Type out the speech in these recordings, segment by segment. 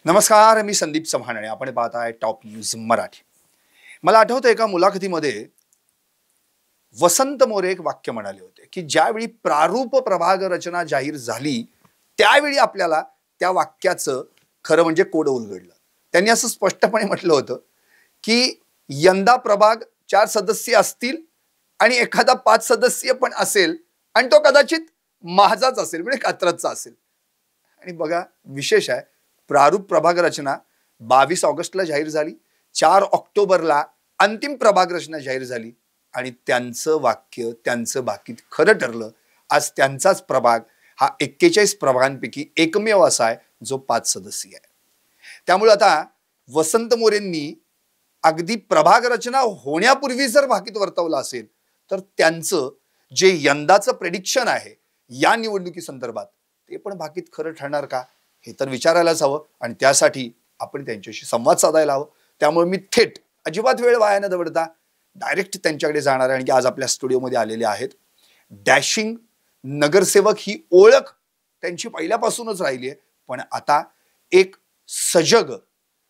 नमस्कार, मी संदीप चव्हाण आणि आपण पाहताय टॉप न्यूज मराठी. मला आठवतं एका मुलाखतीमध्ये वसंत मोरे एक वाक्य म्हणाले होते की ज्यावेळी प्रारूप प्रभाग रचना जाहीर झाली त्यावेळी आपल्याला त्या वाक्याचं खरं म्हणजे कोड उलगडलं. त्यांनी असं स्पष्टपणे म्हटलं होतं की यंदा प्रभाग 4 सदस्य असतील आणि एखादा 5 सदस्य पण असेल आणि तो कदाचित माझाच असेल, म्हणजे कात्रजचा असेल. आणि बघा, विशेष आहे, प्रारूप प्रभाग रचना 22 ऑगस्टला जाहीर झाली, 4 ऑक्टोबरला अंतिम प्रभाग रचना जाहीर झाली आणि त्यांचं वाक्य, त्यांचं भाकीत खरं ठरलं. आज त्यांचाच प्रभाग हा 41 प्रभागांपैकी एकमेव असा आहे जो 5 सदस्य आहे. त्यामुळे आता वसंत मोरेंनी अगदी प्रभाग रचना होण्यापूर्वी जर भाकीत वर्तवलं असेल तर त्यांचं जे यंदाचं प्रेडिक्शन आहे या निवडणुकी संदर्भात ते पण भाकीत खरं ठरणार का, हे तर विचारायलाच हवं आणि त्यासाठी आपण त्यांच्याशी संवाद साधायला हवं. त्यामुळे मी थेट अजिबात वेळ वाया न दवडता डायरेक्ट त्यांच्याकडे जाणार आहे. आणि आज आपल्या स्टुडिओमध्ये आलेले आहेत डॅशिंग नगरसेवक. ही ओळख त्यांची पहिल्यापासूनच राहिली आहे, पण आता एक सजग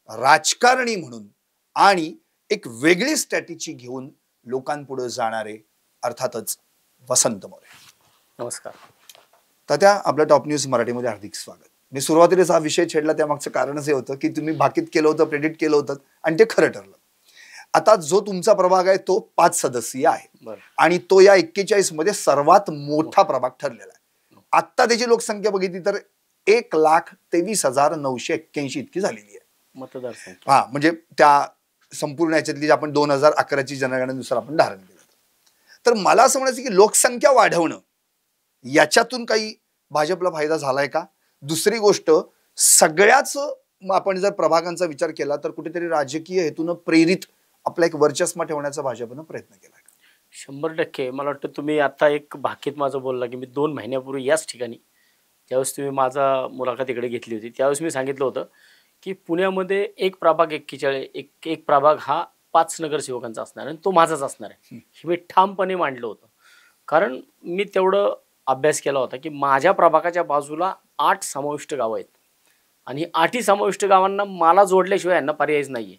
राजकारणी म्हणून आणि एक वेगळी स्ट्रॅटेजी घेऊन लोकांपुढे जाणारे अर्थातच वसंत मोरे. नमस्कार तात्या, आपल्या टॉप न्यूज मराठीमध्ये हार्दिक स्वागत. मी सुरुवातीलाच हा विषय छेडला त्यामागचं कारणच हे होतं की तुम्ही भाकीत केलं होतं, प्रेडिक्ट केलं होतं आणि ते खरं ठरलं. आता जो तुमचा प्रभाग आहे तो 5 सदस्यीय आहे आणि तो या 41 मध्ये सर्वात मोठा प्रभाग ठरलेला आहे. आता त्याची लोकसंख्या बघितली तर 1,23,981 इतकी झालेली आहे मतदारसंख्या. हा, म्हणजे त्या संपूर्ण याच्यातली आपण 2011ची जनगणनेनुसार आपण धारण केलं. तर मला असं म्हणायचं की लोकसंख्या वाढवणं याच्यातून काही भाजपला फायदा झालाय का? दुसरी गोष्ट, सगळ्याच आपण जर प्रभागांचा विचार केला तर कुठेतरी राजकीय हेतून प्रेरित आपला एक वर्चस्व ठेवण्याचा भाजपनं प्रयत्न केला का? 100%. मला वाटतं तुम्ही आता एक भाकीत माझं बोलला की मी 2 महिन्यापूर्वी याच ठिकाणी ज्यावेळेस तुम्ही माझा मुलाखत इकडे घेतली होती त्यावेळेस मी सांगितलं होतं की पुण्यामध्ये एक प्रभाग 41 एक प्रभाग हा 5 नगरसेवकांचा असणार आणि तो माझाच असणार आहे, हे मी ठामपणे मांडलं होतं. कारण मी तेवढं अभ्यास केला होता की माझ्या प्रभागाच्या बाजूला 8 समाविष्ट गावं आहेत आणि 8ही समाविष्ट गावांना मला जोडल्याशिवाय यांना पर्यायच नाही आहे.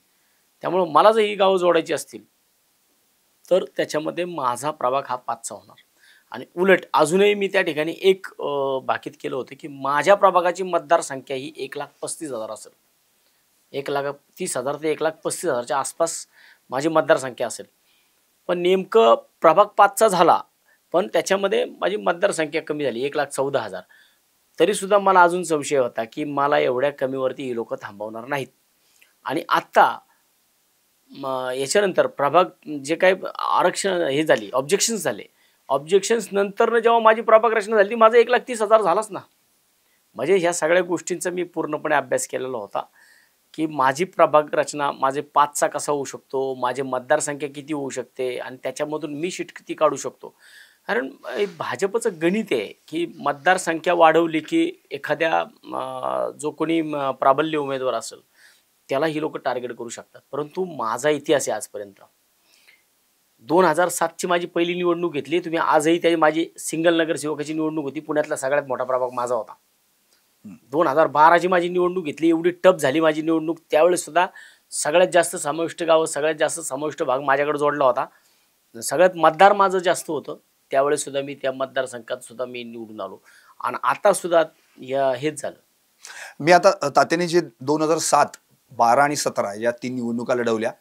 त्यामुळं मला जर ही गावं जोडायची असतील तर त्याच्यामध्ये माझा प्रभाग हा 5चा होणार. आणि उलट अजूनही मी त्या ठिकाणी एक भाकीत केलं होतं की माझ्या प्रभागाची मतदारसंख्या ही 1,35,000 असेल. 1,30,000 ते 1,35,000च्या आसपास माझी मतदारसंख्या असेल. पण नेमकं प्रभाग 5चा झाला पण त्याच्यामध्ये माझी मतदारसंख्या कमी झाली, 1,14,000. तरीसुद्धा मला अजून संशय होता की मला एवढ्या कमीवरती ही लोक थांबवणार नाहीत. आणि आत्ता याच्यानंतर प्रभाग जे काही आरक्षण हे झाली, ऑब्जेक्शन्स झाले, ऑब्जेक्शन्स नंतर जेव्हा माझी प्रभाग रचना झाली ती माझं 1,30,000 झालाच ना. म्हणजे ह्या सगळ्या गोष्टींचा मी पूर्णपणे अभ्यास केलेला होता की माझी प्रभाग रचना माझे 5चा कसा होऊ शकतो, माझी मतदारसंख्या किती होऊ शकते आणि त्याच्यामधून मी सीट किती काढू शकतो. कारण भाजपचं गणित आहे की मतदारसंख्या वाढवली की एखाद्या जो कोणी प्राबल्य उमेदवार असेल त्याला ही लोक टार्गेट करू शकतात. परंतु माझा इतिहास आहे आजपर्यंत 2007ची माझी पहिली निवडणूक घेतली तुम्ही, आजही त्याची माझी सिंगल नगरसेवकाची निवडणूक होती, पुण्यातला सगळ्यात मोठा प्रभाग माझा होता. 2012ची माझी निवडणूक घेतली, एवढी टफ झाली माझी निवडणूक, त्यावेळेस सुद्धा सगळ्यात जास्त समाविष्ट गावं, सगळ्यात जास्त समाविष्ट भाग माझ्याकडे जोडला होता, सगळ्यात मतदार माझं जास्त होतं. त्यावेळेस सुद्धा मी त्या मतदारसंघात सुद्धा मी निवडून आलो आणि आता सुद्धा हेच झालं. मी आता तात्याने जे 2007, 12 आणि 17 या 3 निवडणुका लढवल्या,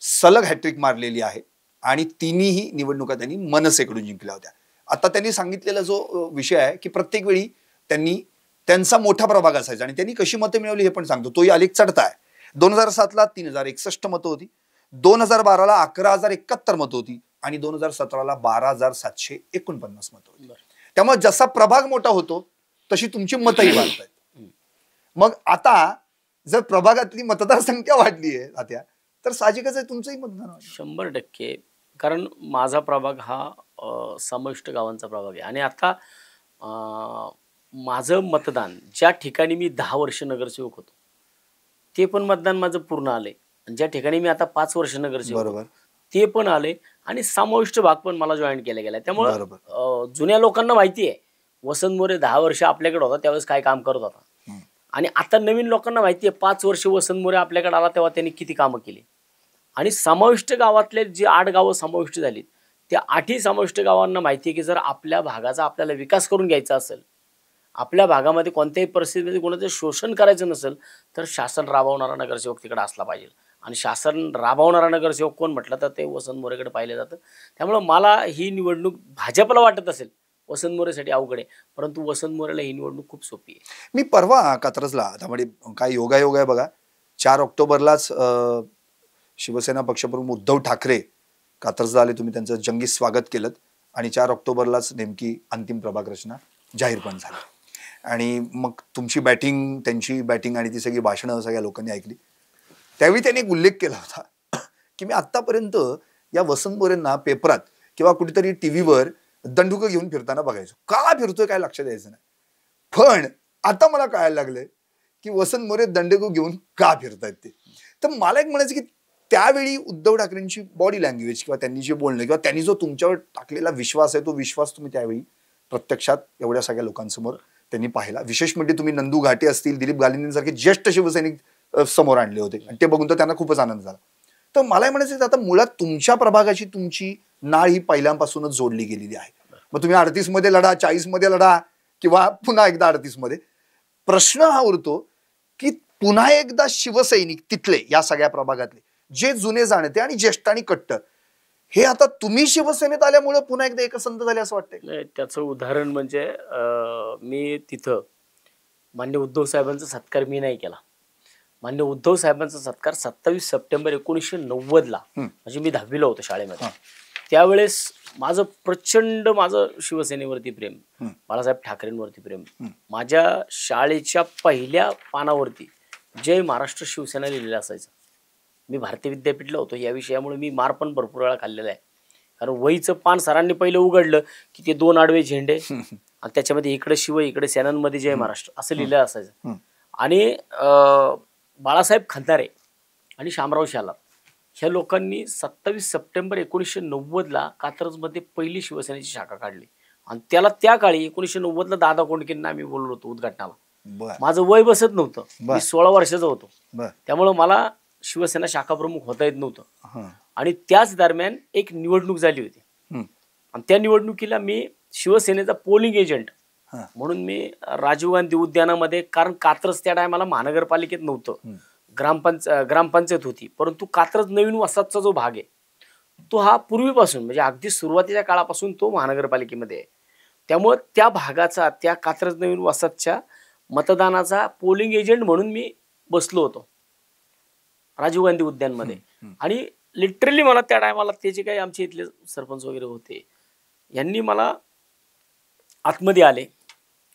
सलग हॅट्रिक मारलेली आहे आणि तिन्ही निवडणुका त्यांनी मनसेकडून जिंकल्या होत्या. आता त्यांनी सांगितलेला जो विषय आहे की प्रत्येक वेळी त्यांनी त्यांचा मोठा प्रभाग असायचा आणि त्यांनी कशी मतं मिळवली हे पण सांगतो. तोही आलेख चढता आहे. 2007ला 3,061 मतं होती, 2012ला 11,071 मतं होती आणि 2017ला 12,749 मतं होती. त्यामुळे जसा प्रभाग मोठा होतो तशी तुमची मतंही वाढत आहेत. मग आता जर प्रभागातली मतदारसंख्या वाढली आहे तात्या तर साहजिकच आहे तुमचंही मतदान वाढलं. 100%. कारण माझा प्रभाग हा समाविष्ट गावांचा प्रभाग आहे आणि आता माझं मतदान ज्या ठिकाणी मी 10 वर्ष नगरसेवक होतो ते पण मतदान माझं पूर्ण आले, ज्या ठिकाणी मी आता 5 वर्ष नगरसेवक होतो ते पण आले आणि समाविष्ट भाग पण मला जॉईन केला गेला. त्यामुळे जुन्या लोकांना माहिती आहे वसंत मोरे 10 वर्ष आपल्याकडे होता त्यावेळेस काय काम करत होता. आणि आता नवीन लोकांना माहिती आहे 5 वर्ष वसंत मोरे आपल्याकडे आला तेव्हा त्यांनी किती कामं केली. आणि समाविष्ट गावातले जी 8 गावं समाविष्ट झालीत, त्या 8ही समाविष्ट गावांना माहिती आहे की जर आपल्या भागाचा आपल्याला विकास करून घ्यायचा असेल, आपल्या भागामध्ये कोणत्याही परिस्थितीमध्ये कोणाचं शोषण करायचं नसेल, तर शासन राबवणारा नगरसेवक तिकडे असला पाहिजे. आणि शासन राबवणारा नगरसेवक कोण म्हटलं तर ते वसंत मोरेकडे पाहिलं जातं. त्यामुळं मला ही निवडणूक भाजपला वाटत असेल वसंत मोरेसाठी अवघड आहे, परंतु वसंत मोरेला ही निवडणूक खूप सोपी आहे. मी परवा कात्रजला आता म्हणजे काय योगायोग आहे बघा, 4 ऑक्टोबरलाच शिवसेना पक्षप्रमुख उद्धव ठाकरे कात्रजला आले, तुम्ही त्यांचं जंगी स्वागत केलं आणि 4 ऑक्टोबरलाच नेमकी अंतिम प्रभाग रचना जाहीर पण झाली. आणि मग तुमची बॅटिंग, त्यांची बॅटिंग आणि ती सगळी भाषणं सगळ्या लोकांनी ऐकली. त्यावेळी त्यांनी एक उल्लेख केला होता की मी आत्तापर्यंत या वसंत मोरेंना पेपरात किंवा कुठेतरी टीव्हीवर दंडुकं घेऊन फिरताना बघायचो. का फिरतोय काय लक्ष द्यायचं नाही. पण आता मला कळायला लागलंय की वसंत मोरे दंडुकं घेऊन का फिरतायत ते. तर मला एक म्हणायचं की त्यावेळी उद्धव ठाकरेंची बॉडी लँग्वेज किंवा त्यांनी जे बोलणं किंवा त्यांनी जो तुमच्यावर टाकलेला विश्वास आहे, तो विश्वास तुम्ही त्यावेळी प्रत्यक्षात एवढ्या सगळ्या लोकांसमोर त्यांनी पाहिला. विशेष म्हणजे तुम्ही नंदू घाटे असतील, दिलीप गालिंदेंसारखे ज्येष्ठ शिवसैनिक समोर आणले होते आणि ते बघून तर त्यांना खूपच आनंद झाला. तर मला म्हणायचं आता मुळात तुमच्या प्रभागाची तुमची नाळ ही पहिल्यापासूनच जोडली गेलेली आहे. मग तुम्ही 38 मध्ये लढा, 40 मध्ये लढा किंवा पुन्हा एकदा 38 मध्ये, प्रश्न हा उरतो की पुन्हा एकदा शिवसैनिक तिथले या सगळ्या प्रभागातले जे जुने जाणते आणि ज्येष्ठ आणि कट्टर, हे आता तुम्ही शिवसेनेत आल्यामुळे पुन्हा एकदा एकसंध झाले असं वाटतंय. त्याचं उदाहरण म्हणजे मी तिथं मान्य उद्धव साहेबांचा सत्कार मी नाही केला. मान्य उद्धव साहेबांचा सत्कार 27 सप्टेंबर 1990ला, म्हणजे मी 10वीला होतो शाळेमध्ये. त्यावेळेस माझं शिवसेनेवरती प्रेम, बाळासाहेब ठाकरेंवरती प्रेम, माझ्या शाळेच्या पहिल्या पानावरती जय महाराष्ट्र शिवसेना लिहिलेलं असायचं. मी भारतीय विद्यापीठला होतो, या विषयामुळे मी मार पण भरपूर वेळा खाल्लेला आहे. कारण वहीचं पान सरांनी पहिलं उघडलं की ते 2 आडवे झेंडे आणि त्याच्यामध्ये इकडे शिव इकडे सेनांमध्ये जय महाराष्ट्र असं लिहिलं असायचं. आणि बाळासाहेब खंदारे आणि शामराव शालार ह्या लोकांनी 27 सप्टेंबर 1990ला कात्रजमध्ये पहिली शिवसेनेची शाखा काढली. आणि त्या काळी 1990ला दादा कोंडकेंना आम्ही बोललो होतो उद्घाटनाला. माझं वय बसत नव्हतं, मी 16 वर्षाचा होतो, त्यामुळं मला शिवसेना शाखा प्रमुख होता येत नव्हतं. आणि त्याच दरम्यान एक निवडणूक झाली होती आणि त्या निवडणुकीला मी शिवसेनेचा पोलिंग एजंट म्हणून मी राजीव गांधी उद्यानामध्ये, कारण कात्रज त्या टायमाला महानगरपालिकेत नव्हतं, ग्रामपंचायत होती, परंतु कात्रज नवीन वसाहतचा जो भाग आहे तो हा पूर्वीपासून म्हणजे अगदी सुरुवातीच्या काळापासून तो महानगरपालिकेमध्ये आहे. त्यामुळे त्या भागाचा, त्या कात्रज नवीन वसाहतच्या मतदानाचा पोलिंग एजंट म्हणून मी बसलो होतो राजीव गांधी उद्यानमध्ये. आणि लिटरली मला त्या टायमाला ते जे काही आमचे इथले सरपंच वगैरे होते यांनी मला आतमध्ये आले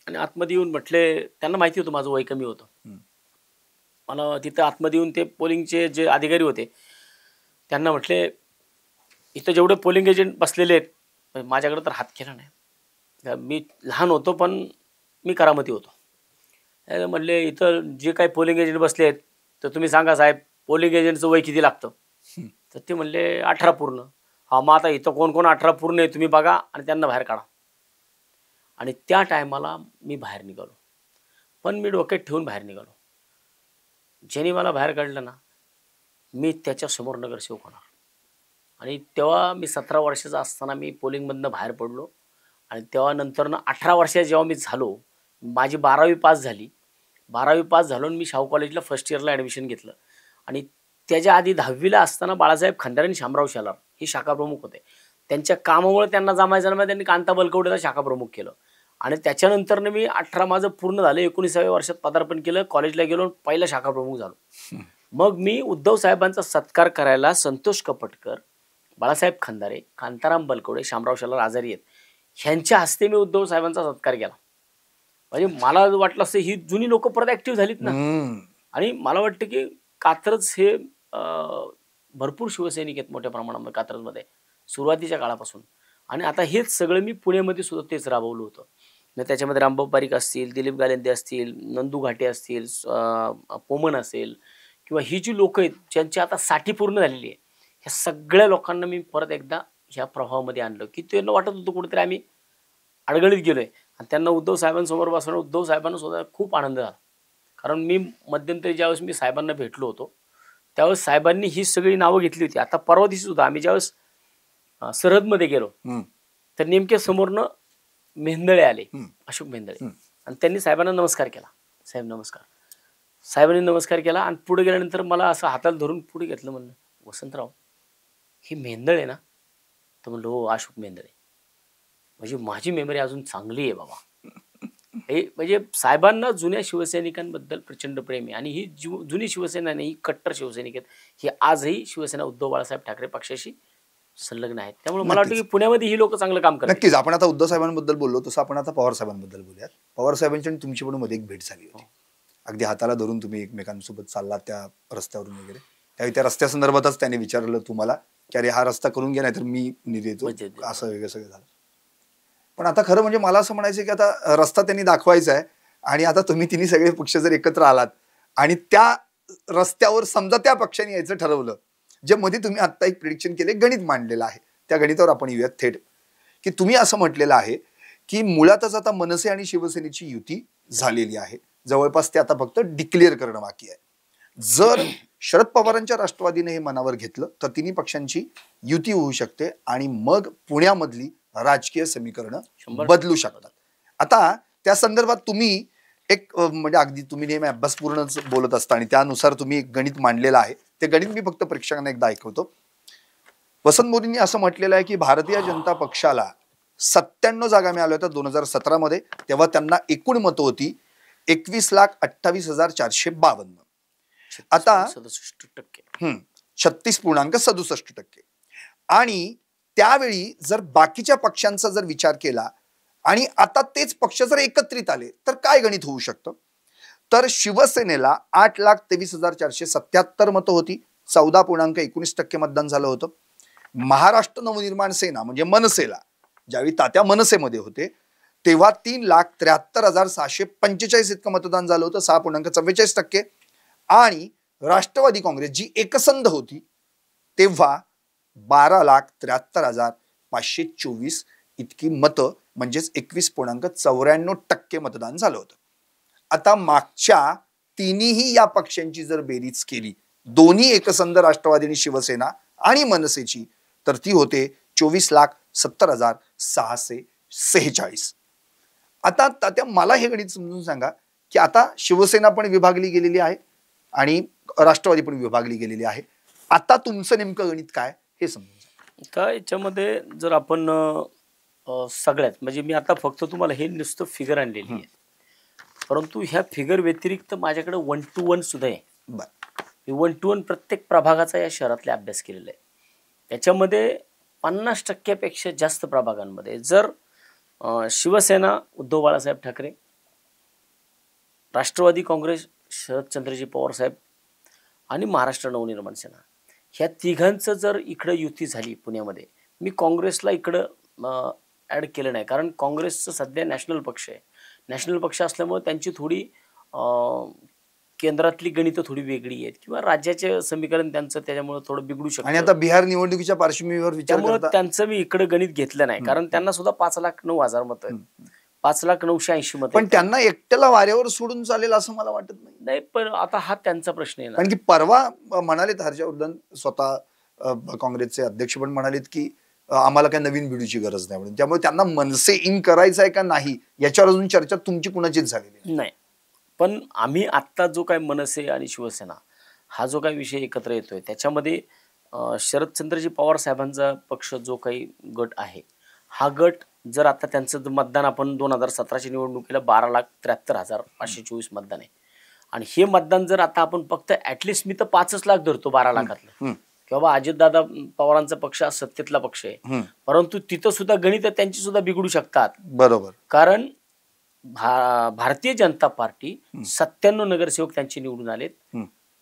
आणि आतमध्ये येऊन म्हटले, त्यांना माहिती होतं माझं वय कमी होतं, मला तिथं आतमध्ये येऊन ते पोलिंगचे जे अधिकारी होते त्यांना म्हटले, इथं जेवढे पोलिंग एजंट बसलेले आहेत, माझ्याकडे तर हात केला नाही, मी लहान होतो पण मी करामती होतो. म्हटले इथं जे काही पोलिंग एजंट बसले आहेत तर तुम्ही सांगा साहेब पोलिंग एजंटचं वय किती लागतं. तर ते म्हणले 18 पूर्ण. हा, मग आता इथं कोण कोण 18 पूर्ण आहे तुम्ही बघा आणि त्यांना बाहेर काढा. आणि त्या टायमाला मी बाहेर निघालो, पण मी डोक्यात ठेवून बाहेर निघालो, ज्याने मला बाहेर काढलं ना मी त्याच्यासमोर नगरसेवक होणार. आणि तेव्हा मी 17 वर्षाचा असताना मी पोलिंगमधनं बाहेर पडलो. आणि तेव्हा नंतरनं 18 वर्षाचा जेव्हा मी झालो, माझी 12वी पास झाली. 12वी पास झालो आणि मी शाहू कॉलेजला फर्स्ट इयरला ॲडमिशन घेतलं. आणि त्याच्या आधी 10वीला असताना बाळासाहेब खंदारे आणि शामराव शालार हे शाखा प्रमुख होते. त्यांच्या कामामुळे त्यांना जमायचं नाही, त्यांनी कांता बलकवडेला शाखा प्रमुख केलं. आणि त्याच्यानंतरनं मी 18 माझं पूर्ण झालं, 19व्या वर्षात पदार्पण केलं, कॉलेजला गेलो, पहिला शाखा प्रमुख झालो. मग मी उद्धव साहेबांचा सत्कार करायला संतोष कपटकर, बाळासाहेब खंदारे, कांताराम बलकवडे, शामराव शालार आजारी आहेत, ह्यांच्या हस्ते मी उद्धव साहेबांचा सत्कार केला. म्हणजे मला वाटलं असं ही जुनी लोक परत ऍक्टिव्ह झालीत ना. आणि मला वाटतं की कात्रज हे भरपूर शिवसैनिक आहेत मोठ्या प्रमाणामध्ये कात्रजमध्ये सुरुवातीच्या काळापासून. आणि आता हेच सगळं मी पुण्यामध्ये सुद्धा तेच राबवलं होतं. मग त्याच्यामध्ये रामभाऊ पारीख असतील, दिलीप गालेंदे असतील, नंदू घाटे असतील, पोमन असेल, किंवा ही जी लोक आहेत ज्यांची आता 60 पूर्ण झालेली आहे, ह्या सगळ्या लोकांना मी परत एकदा ह्या प्रभावामध्ये आणलं की त्यांना वाटत होतं कुठेतरी आम्ही अडगळीत गेलोय. आणि त्यांना उद्धव साहेबांसमोर बसवणं, उद्धव साहेबांना सुद्धा खूप आनंद झाला, कारण मी मध्यंतरी ज्यावेळेस मी साहेबांना भेटलो होतो त्यावेळेस साहेबांनी ही सगळी नावं घेतली होती. आता परवा दिवशी सुद्धा आम्ही ज्यावेळेस सरहदमध्ये गेलो तर नेमक्या समोरनं मेंदळे आले, अशोक मेंदळे, आणि त्यांनी साहेबांना नमस्कार केला. साहेब नमस्कार. साहेबांनी नमस्कार केला आणि पुढे गेल्यानंतर मला असं हाताला धरून पुढे घेतलं. म्हणलं वसंतराव ही मेंदळे ना? तर म्हणलं हो अशोक मेंदळे. म्हणजे माझी मेमरी अजून चांगली आहे बाबा. हे म्हणजे साहेबांना जुन्या शिवसैनिकांबद्दल प्रचंड प्रेम आहे आणि ही जुनी शिवसेना नाही, ही कट्टर शिवसैनिक आहेत. ही आजही शिवसेना उद्धव बाळासाहेब ठाकरे पक्षाशी संलग्न आहेत. त्यामुळे मला वाटतं की पुण्यामध्ये ही लोक चांगलं काम करतात. नक्कीच. आपण आता उद्धव साहेबांबद्दल बोललो तसं आपण आता पवार साहेबांबद्दल बोलूयात. पवार साहेबांची आणि तुमची पण मध्ये एक भेट झाली होती. अगदी हाताला धरून तुम्ही एकमेकांसोबत चाललात त्या रस्त्यावरून वगैरे. त्यावेळी त्या रस्त्या संदर्भातच त्याने विचारलं तुम्हाला की अरे हा रस्ता करून घ्या नाही तर मी निधी देतो, असं वेगळं सगळं झालं. पण आता खरं म्हणजे मला असं म्हणायचं की आता रस्ता त्यांनी दाखवायचा आहे आणि आता तुम्ही तिन्ही सगळे पक्ष जर एकत्र आलात आणि त्या रस्त्यावर समजा त्या पक्षाने यायचं ठरवलं, जे मध्ये तुम्ही आता एक प्रिडिक्शन केले, गणित मांडलेलं आहे, त्या गणितावर आपण येऊयात थेट. की तुम्ही असं म्हटलेलं आहे की मुळातच आता मनसे आणि शिवसेनेची युती झालेली आहे, जवळपास ते आता फक्त डिक्लेअर करणं बाकी आहे. जर शरद पवारांच्या राष्ट्रवादीने हे मनावर घेतलं तर तिन्ही पक्षांची युती होऊ शकते आणि मग पुण्यामधली राजकीय समीकरणं बदलू शकतात. आता त्या संदर्भात तुम्ही एक म्हणजे अगदी तुम्ही नेहमी अभ्यासपूर्णच बोलत असता आणि त्यानुसार तुम्ही एक गणित मांडलेलं आहे. ते गणित मी फक्त प्रेक्षकांना एकदा ऐकवतो. वसंत मोदींनी असं म्हटलेलं आहे की भारतीय जनता पक्षाला 97 जागा मिळाल्या होत्या 2017 मध्ये. तेव्हा त्यांना एकूण मतं होती 21,28,452. आता 36.67%. आणि त्यावेळी जर बाकीच्या पक्षांचा जर विचार केला आणि आता तेच पक्ष जर एकत्रित आले तर काय गणित होऊ शकतं? तर शिवसेनेला 8,23,477 मतं होती, 14.19% मतदान झालं होतं. महाराष्ट्र नवनिर्माण सेना म्हणजे मनसेला ज्यावेळी तात्या मनसेमध्ये होते तेव्हा 3,73,645 इतकं मतदान झालं होतं, 6.44%. आणि राष्ट्रवादी काँग्रेस जी एकसंध होती तेव्हा 12,73,524 इतकी मतं म्हणजेच 21.94% मतदान झालं होतं. आता मागच्या तिन्ही या पक्षांची जर बेरीज केली, दोन्ही एकसंध राष्ट्रवादी आणि शिवसेना आणि मनसेची, तर ती होते 24,70,646. आता तात्या मला हे गणित समजून सांगा की आता शिवसेना पण विभागली गेलेली आहे आणि राष्ट्रवादी पण विभागली गेलेली आहे. आता तुमचं नेमकं गणित काय हे समजून सांगा. का याच्यामध्ये जर आपण सगळ्यात म्हणजे मी आता फक्त तुम्हाला हे नुसतं फिगर आणलेली आहे, परंतु ह्या फिगर व्यतिरिक्त माझ्याकडे 1 to 1 सुद्धा आहे. मी 1 to 1 प्रत्येक प्रभागाचा या शहरातला अभ्यास केलेला आहे. त्याच्यामध्ये 50% जास्त प्रभागांमध्ये जर शिवसेना उद्धव बाळासाहेब ठाकरे, राष्ट्रवादी काँग्रेस शरदचंद्रजी पवार साहेब आणि महाराष्ट्र नवनिर्माण सेना ह्या तिघांचं जर इकडं युती झाली पुण्यामध्ये, मी काँग्रेसला इकडं ॲड केलं नाही, कारण काँग्रेसचं सध्या नॅशनल पक्ष आहे. नॅशनल पक्ष असल्यामुळे त्यांची थोडी केंद्रातली गणितं थोडी वेगळी आहेत किंवा राज्याचे समीकरण त्यांचं त्याच्यामुळे थोडं बिघडू शकतं. आणि आता बिहार निवडणुकीच्या पार्श्वभूमीवर विचार त्यामुळे त्यांचं मी इकडे गणित घेतलं नाही, कारण त्यांना सुद्धा 5,09,000 मतं आहेत, 5,09,80 मतं. पण त्यांना एकट्याला वाऱ्यावर सोडून चालेल असं मला वाटत नाही. पण आता हा त्यांचा प्रश्न आहे, कारण की परवा म्हणालेत हर्षवर्धन स्वतः काँग्रेसचे अध्यक्ष पण म्हणालेत की आम्हाला काही नवीन भिडूची गरज नाही म्हणून. त्यामुळे त्यांना मनसे इन करायचं आहे का नाही याच्यावर अजून चर्चा तुमची कुणाचीच झालेली नाही. पण आम्ही आत्ता जो काय मनसे आणि शिवसेना हा जो काही विषय एकत्र येतोय त्याच्यामध्ये शरदचंद्रजी पवार साहेबांचा पक्ष जो काही गट आहे, हा गट जर आता त्यांचं मतदान आपण 2017च्या निवडणुकीला 12,73,524 मतदान आहे आणि हे मतदान जर आता आपण फक्त ऍटलिस्ट मी तर 5 लाख धरतो 12 लाखातलं, किंवा अजितदादा पवारांचा पक्ष सत्तेतला पक्ष आहे, परंतु तिथं सुद्धा गणित त्यांची सुद्धा बिघडू शकतात. बरोबर. कारण भारतीय जनता पार्टी 97 नगरसेवक त्यांचे निवडून आलेत,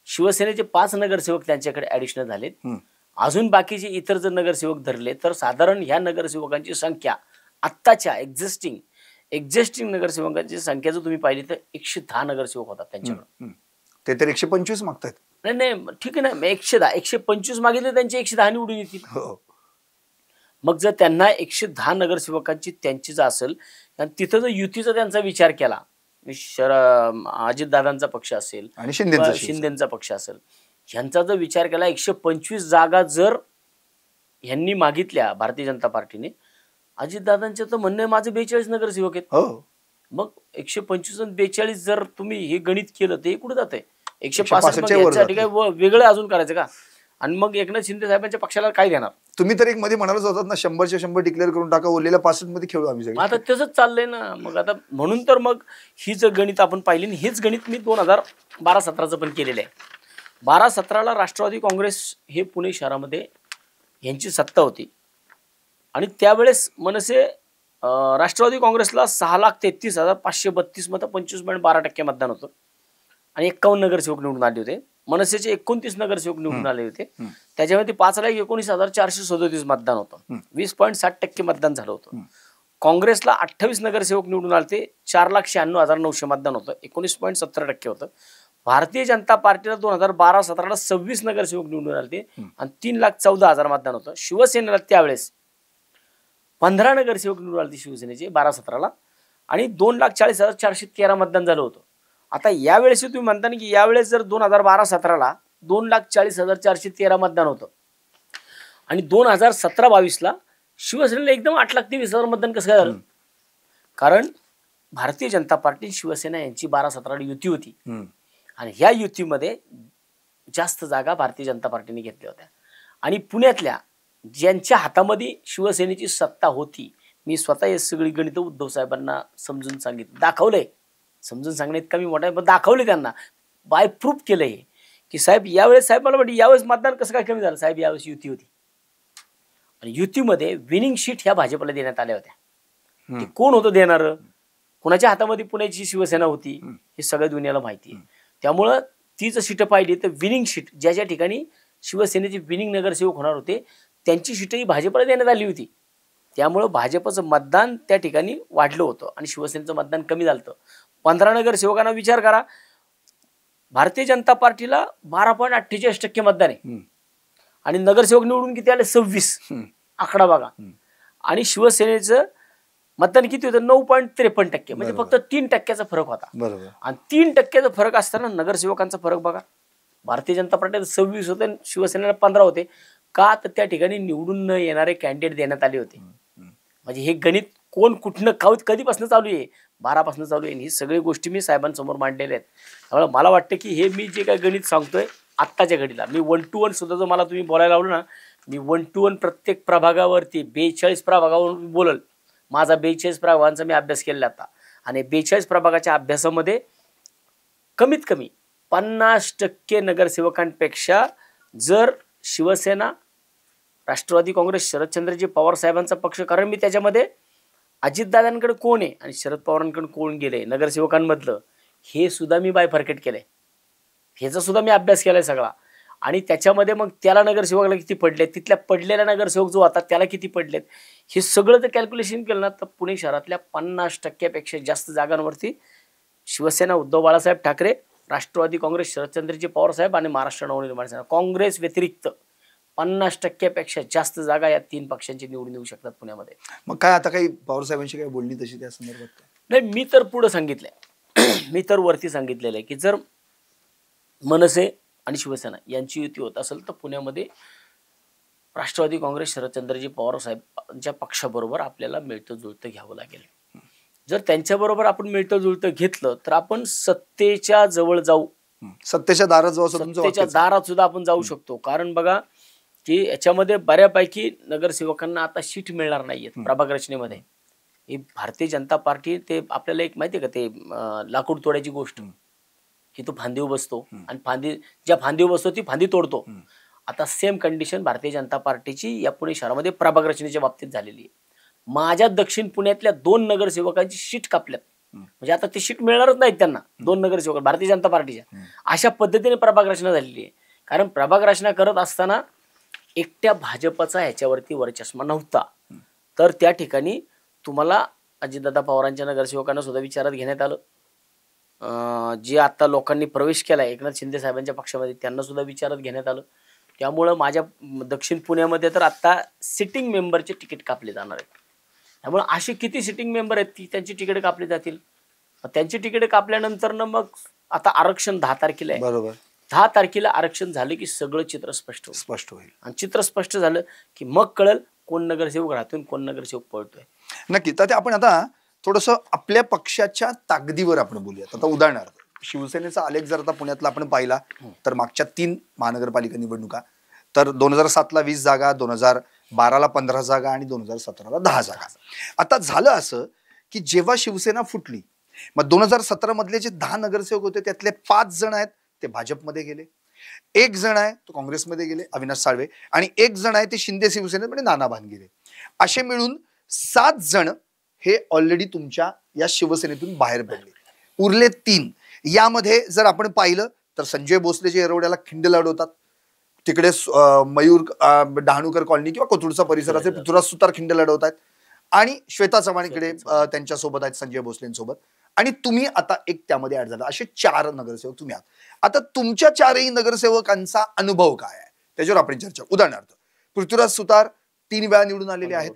शिवसेनेचे 5 नगरसेवक त्यांच्याकडे ऍडिशनल झालेत, अजून बाकीचे इतर जर नगरसेवक धरले तर साधारण ह्या नगरसेवकांची संख्या आत्ताच्या एक्झिस्टिंग नगरसेवकांची संख्या जर तुम्ही पाहिली तर 110 नगरसेवक होतात त्यांच्याकडे. ते तर 125 मागतात. नाही ठीक आहे ना, 110 125 मागितले त्यांचे 110 निवडून येतील. मग जर त्यांना 110 नगरसेवकांची त्यांची जर असेल आणि तिथं जर युतीचा त्यांचा विचार केला अजितदादांचा पक्ष असेल आणि किंवा शिंदेचा पक्ष असेल, ह्यांचा जर विचार केला 125 जागा जर ह्यांनी मागितल्या भारतीय जनता पार्टीने, अजितदादांचं तर म्हणणं आहे माझे 42 नगरसेवक आहेत. हो, मग 125 आणि 42 जर तुम्ही हे गणित केलं तर हे कुठे जाते? 165 165 याच्यासाठी काय वेगळं अजून करायचं का? आणि मग एकनाथ शिंदे साहेबांच्या पक्षाला काय देणार? तुम्ही तर एक मध्ये म्हणालच होतात ना 100च्या 100 डिक्लेअर करून टाका, उरलेल्या 65 मध्ये खेळू आम्ही सगळे. आता तसंच चाललंय ना. मग आता म्हणून तर मग ही जर गणित आपण पाहिली, हेच गणित मी 2012-17चं पण केलेलं आहे. 12-17ला राष्ट्रवादी काँग्रेस हे पुणे शहरामध्ये यांची सत्ता होती आणि त्यावेळेस मनसे राष्ट्रवादी काँग्रेसला 6,33,532 मतं, 25.12% मतदान होतं आणि 51 नगरसेवक निवडून आले होते. मनसेचे 29 नगरसेवक निवडून आले होते. त्याच्यामध्ये 5,19,437 मतदान होतं, 20.60% मतदान झालं होतं. काँग्रेसला 28 नगरसेवक निवडून आले, 4,96,900 मतदान होतं, 19.70% होतं. भारतीय जनता पार्टीला 2012-17ला 26 नगरसेवक निवडून आले आणि 3,14,000 मतदान होतं. शिवसेनेला त्यावेळेस 15 नगरसेवक निवडून आले शिवसेनेचे 12-17ला आणि 2,40,413 मतदान झालं होतं. आता यावेळेस तुम्ही म्हणता की यावेळेस जर 2012-17ला 2,40,413 मतदान होतं आणि 2017-22ला शिवसेनेला एकदम 8,23,000 मतदान कसं काय झालं? कारण भारतीय जनता पार्टी शिवसेना यांची 12-17ला युती होती आणि ह्या युतीमध्ये जास्त जागा भारतीय जनता पार्टीने घेतल्या होत्या आणि पुण्यातल्या ज्यांच्या हातामध्ये शिवसेनेची सत्ता होती, मी स्वतः हे सगळी गणित उद्धव साहेबांना समजून सांगितलं, दाखवलंय. समजून सांगण्यात कमी मोठा आहे पण दाखवले त्यांना, बाय प्रूफ केलंय की साहेब यावेळेस, साहेब मला वाटतं यावेळेस मतदान कसं काय कमी झालं? साहेब यावेळेस युती होती आणि युतीमध्ये विनिंग शीट ह्या भाजपला देण्यात आल्या होत्या. ते कोण होतं देणार? कोणाच्या हातामध्ये पुण्याची शिवसेना होती हे सगळ्या दुनियाला माहिती आहे. त्यामुळं ती जर सीटं पाहिली तर विनिंग शीट ज्या ज्या ठिकाणी शिवसेनेचे विनिंग नगरसेवक होणार होते त्यांची सीटही भाजपला देण्यात आली होती. त्यामुळं भाजपचं मतदान त्या ठिकाणी वाढलं होतं आणि शिवसेनेचं मतदान कमी झालं होतं. 15 नगरसेवकांना विचार करा, भारतीय जनता पार्टीला 12.48% मतदान आहे आणि नगरसेवक निवडून किती आले? 26. आकडा बघा. आणि शिवसेनेचं मतदान किती होतं? 9.53%. म्हणजे फक्त 3%चा फरक होता. बरोबर. आणि 3%चा फरक असताना नगरसेवकांचा फरक बघा, भारतीय जनता पार्टीला 26 होते, शिवसेनेला 15 होते. का? तर त्या ठिकाणी निवडून न येणारे कॅन्डिडेट देण्यात आले होते. म्हणजे हे गणित कोण कुठनं कधीपासून चालू आहे? 12 चालू आहे. ही सगळी गोष्टी मी साहेबांसमोर मांडलेल्या आहेत. त्यामुळे मला वाटतं की हे मी जे काही गणित सांगतोय आत्ताच्या घडीला, मी 1 to 1 सुद्धा जर मला तुम्ही बोलायला लावलं ना, मी 1 to 1 प्रत्येक प्रभागावरती 42 प्रभागावर बोलल. माझा 42 प्रभागांचा मी अभ्यास केलेला आता आणि 42 प्रभागाच्या अभ्यासामध्ये कमीत कमी 50% नगरसेवकांपेक्षा जर शिवसेना, राष्ट्रवादी काँग्रेस, शरदचंद्रजी पवार साहेबांचा पक्ष, कारण मी त्याच्यामध्ये अजितदादांकडे कोण आहे आणि शरद पवारांकडे कोण गेले नगरसेवकांमधलं हे सुद्धा मी बायफर्केट केलंय. ह्याचा सुद्धा मी अभ्यास केलाय सगळा आणि त्याच्यामध्ये मग त्याला नगरसेवकाला किती पडलेत, तिथल्या पडलेला नगरसेवक जो होता त्याला किती पडलेत, हे सगळं जर कॅल्क्युलेशन केलं ना तर पुणे शहरातल्या 50%पेक्षा जास्त जागांवरती शिवसेना उद्धव बाळासाहेब ठाकरे, राष्ट्रवादी काँग्रेस शरदचंद्रजी पवार साहेब आणि महाराष्ट्र नवनिर्माण सेना काँग्रेस व्यतिरिक्त 50%पेक्षा जास्त जागा या 3 पक्षांची निवडून येऊ शकतात पुण्यामध्ये. मग काय आता काही पवार साहेबांची काही बोलणी तशी त्या संदर्भात? नाही, मी तर पुढे सांगितलंय, मी तर वरती सांगितलेलं आहे की जर मनसे आणि शिवसेना यांची युती होत असेल तर पुण्यामध्ये राष्ट्रवादी काँग्रेस शरदचंद्रजी पवार साहेबांच्या पक्षाबरोबर आपल्याला मिळतं जुळतं घ्यावं लागेल. जर त्यांच्याबरोबर आपण मिळतं जुळतं घेतलं तर आपण सत्तेच्या जवळ जाऊ, सत्तेच्या दारात जाऊ, सत्तेच्या दारात सुद्धा आपण जाऊ शकतो. कारण बघा की याच्यामध्ये बऱ्यापैकी नगरसेवकांना आता सीट मिळणार नाहीये प्रभाग रचनेमध्ये. ही भारतीय जनता पार्टी, ते आपल्याला एक माहिती आहे का, ते लाकूड तोडायची गोष्ट की तो फांदीवर बसतो आणि ज्या फांदीवर बसतो ती फांदी तोडतो. आता सेम कंडिशन भारतीय जनता पार्टीची या पुणे शहरामध्ये प्रभाग रचनेच्या बाबतीत झालेली आहे. माझ्या दक्षिण पुण्यातल्या 2 नगरसेवकांची सीट कापल्यात. म्हणजे आता ते सीट मिळणारच नाहीत त्यांना, 2 नगरसेवक भारतीय जनता पार्टीच्या. अशा पद्धतीने प्रभाग रचना झालेली आहे. कारण प्रभाग रचना करत असताना एकट्या भाजपचा ह्याच्यावरती वर्चस्व नव्हता. तर त्या ठिकाणी तुम्हाला अजितदादा पवारांच्या नगरसेवकांना सुद्धा विचारात घेण्यात आलं. जे आता लोकांनी प्रवेश केला एकनाथ शिंदे साहेबांच्या पक्षामध्ये त्यांना सुद्धा विचारात घेण्यात आलं. त्यामुळं माझ्या दक्षिण पुण्यामध्ये तर आता सिटिंग मेंबरचे तिकीट कापले जाणार आहेत. त्यामुळे असे किती सिटिंग मेंबर आहेत की त्यांची तिकीट कापली जातील? त्यांची तिकीट कापल्यानंतर ना मग आता आरक्षण 10 तारखेला आहे. बरोबर. 10 तारखेला आरक्षण झालं की सगळं चित्र स्पष्ट होईल. आणि चित्र स्पष्ट झालं की मग कळल कोण नगरसेवक राहतोय कोण नगरसेवक पळतोय. नक्की. तर ते आपण आता थोडंसं आपल्या पक्षाच्या ताकदीवर आपण बोलूयात. आता उदाहरणार्थ शिवसेनेचा आलेख जर आता पुण्यातला आपण पाहिला तर मागच्या 3 महानगरपालिका निवडणुका तर 2007ला 20 जागा, 2012ला 15 जागा आणि 2017ला 10 जागा. आता झालं असं की जेव्हा शिवसेना फुटली मग 2017 मधले जे 10 नगरसेवक होते त्यातले 5 जण आहेत ते भाजपमध्ये गेले, 1 जण आहे तो काँग्रेसमध्ये गेले अविनाश साळवे, आणि 1 जण आहे ते शिंदे शिवसेनेत म्हणजे नाना भानगिरे. असे मिळून 7 जण हे ऑलरेडी तुमच्या या शिवसेनेतून बाहेर पडले. उरले 3. यामध्ये जर आपण पाहिलं तर संजय भोसले जे येरवड्याला खिंड लढवतात, तिकडे मयूर डहाणूकर कॉलनी किंवा कोथरूडचा परिसराचे पृथ्वीराज सुतार खिंड लढवतात, आणि श्वेता चव्हाण इकडे त्यांच्या सोबत आहेत संजय भोसलेंसोबत, आणि तुम्ही आता एक त्यामध्ये ऍड झाला. असे 4 नगरसेवक तुम्ही आहात. आता तुमच्या 4ही नगरसेवकांचा अनुभव काय आहे त्याच्यावर आपण चर्चा. उदाहरणार्थ पृथ्वीराज सुतार 3 वेळा निवडून आलेले आहेत,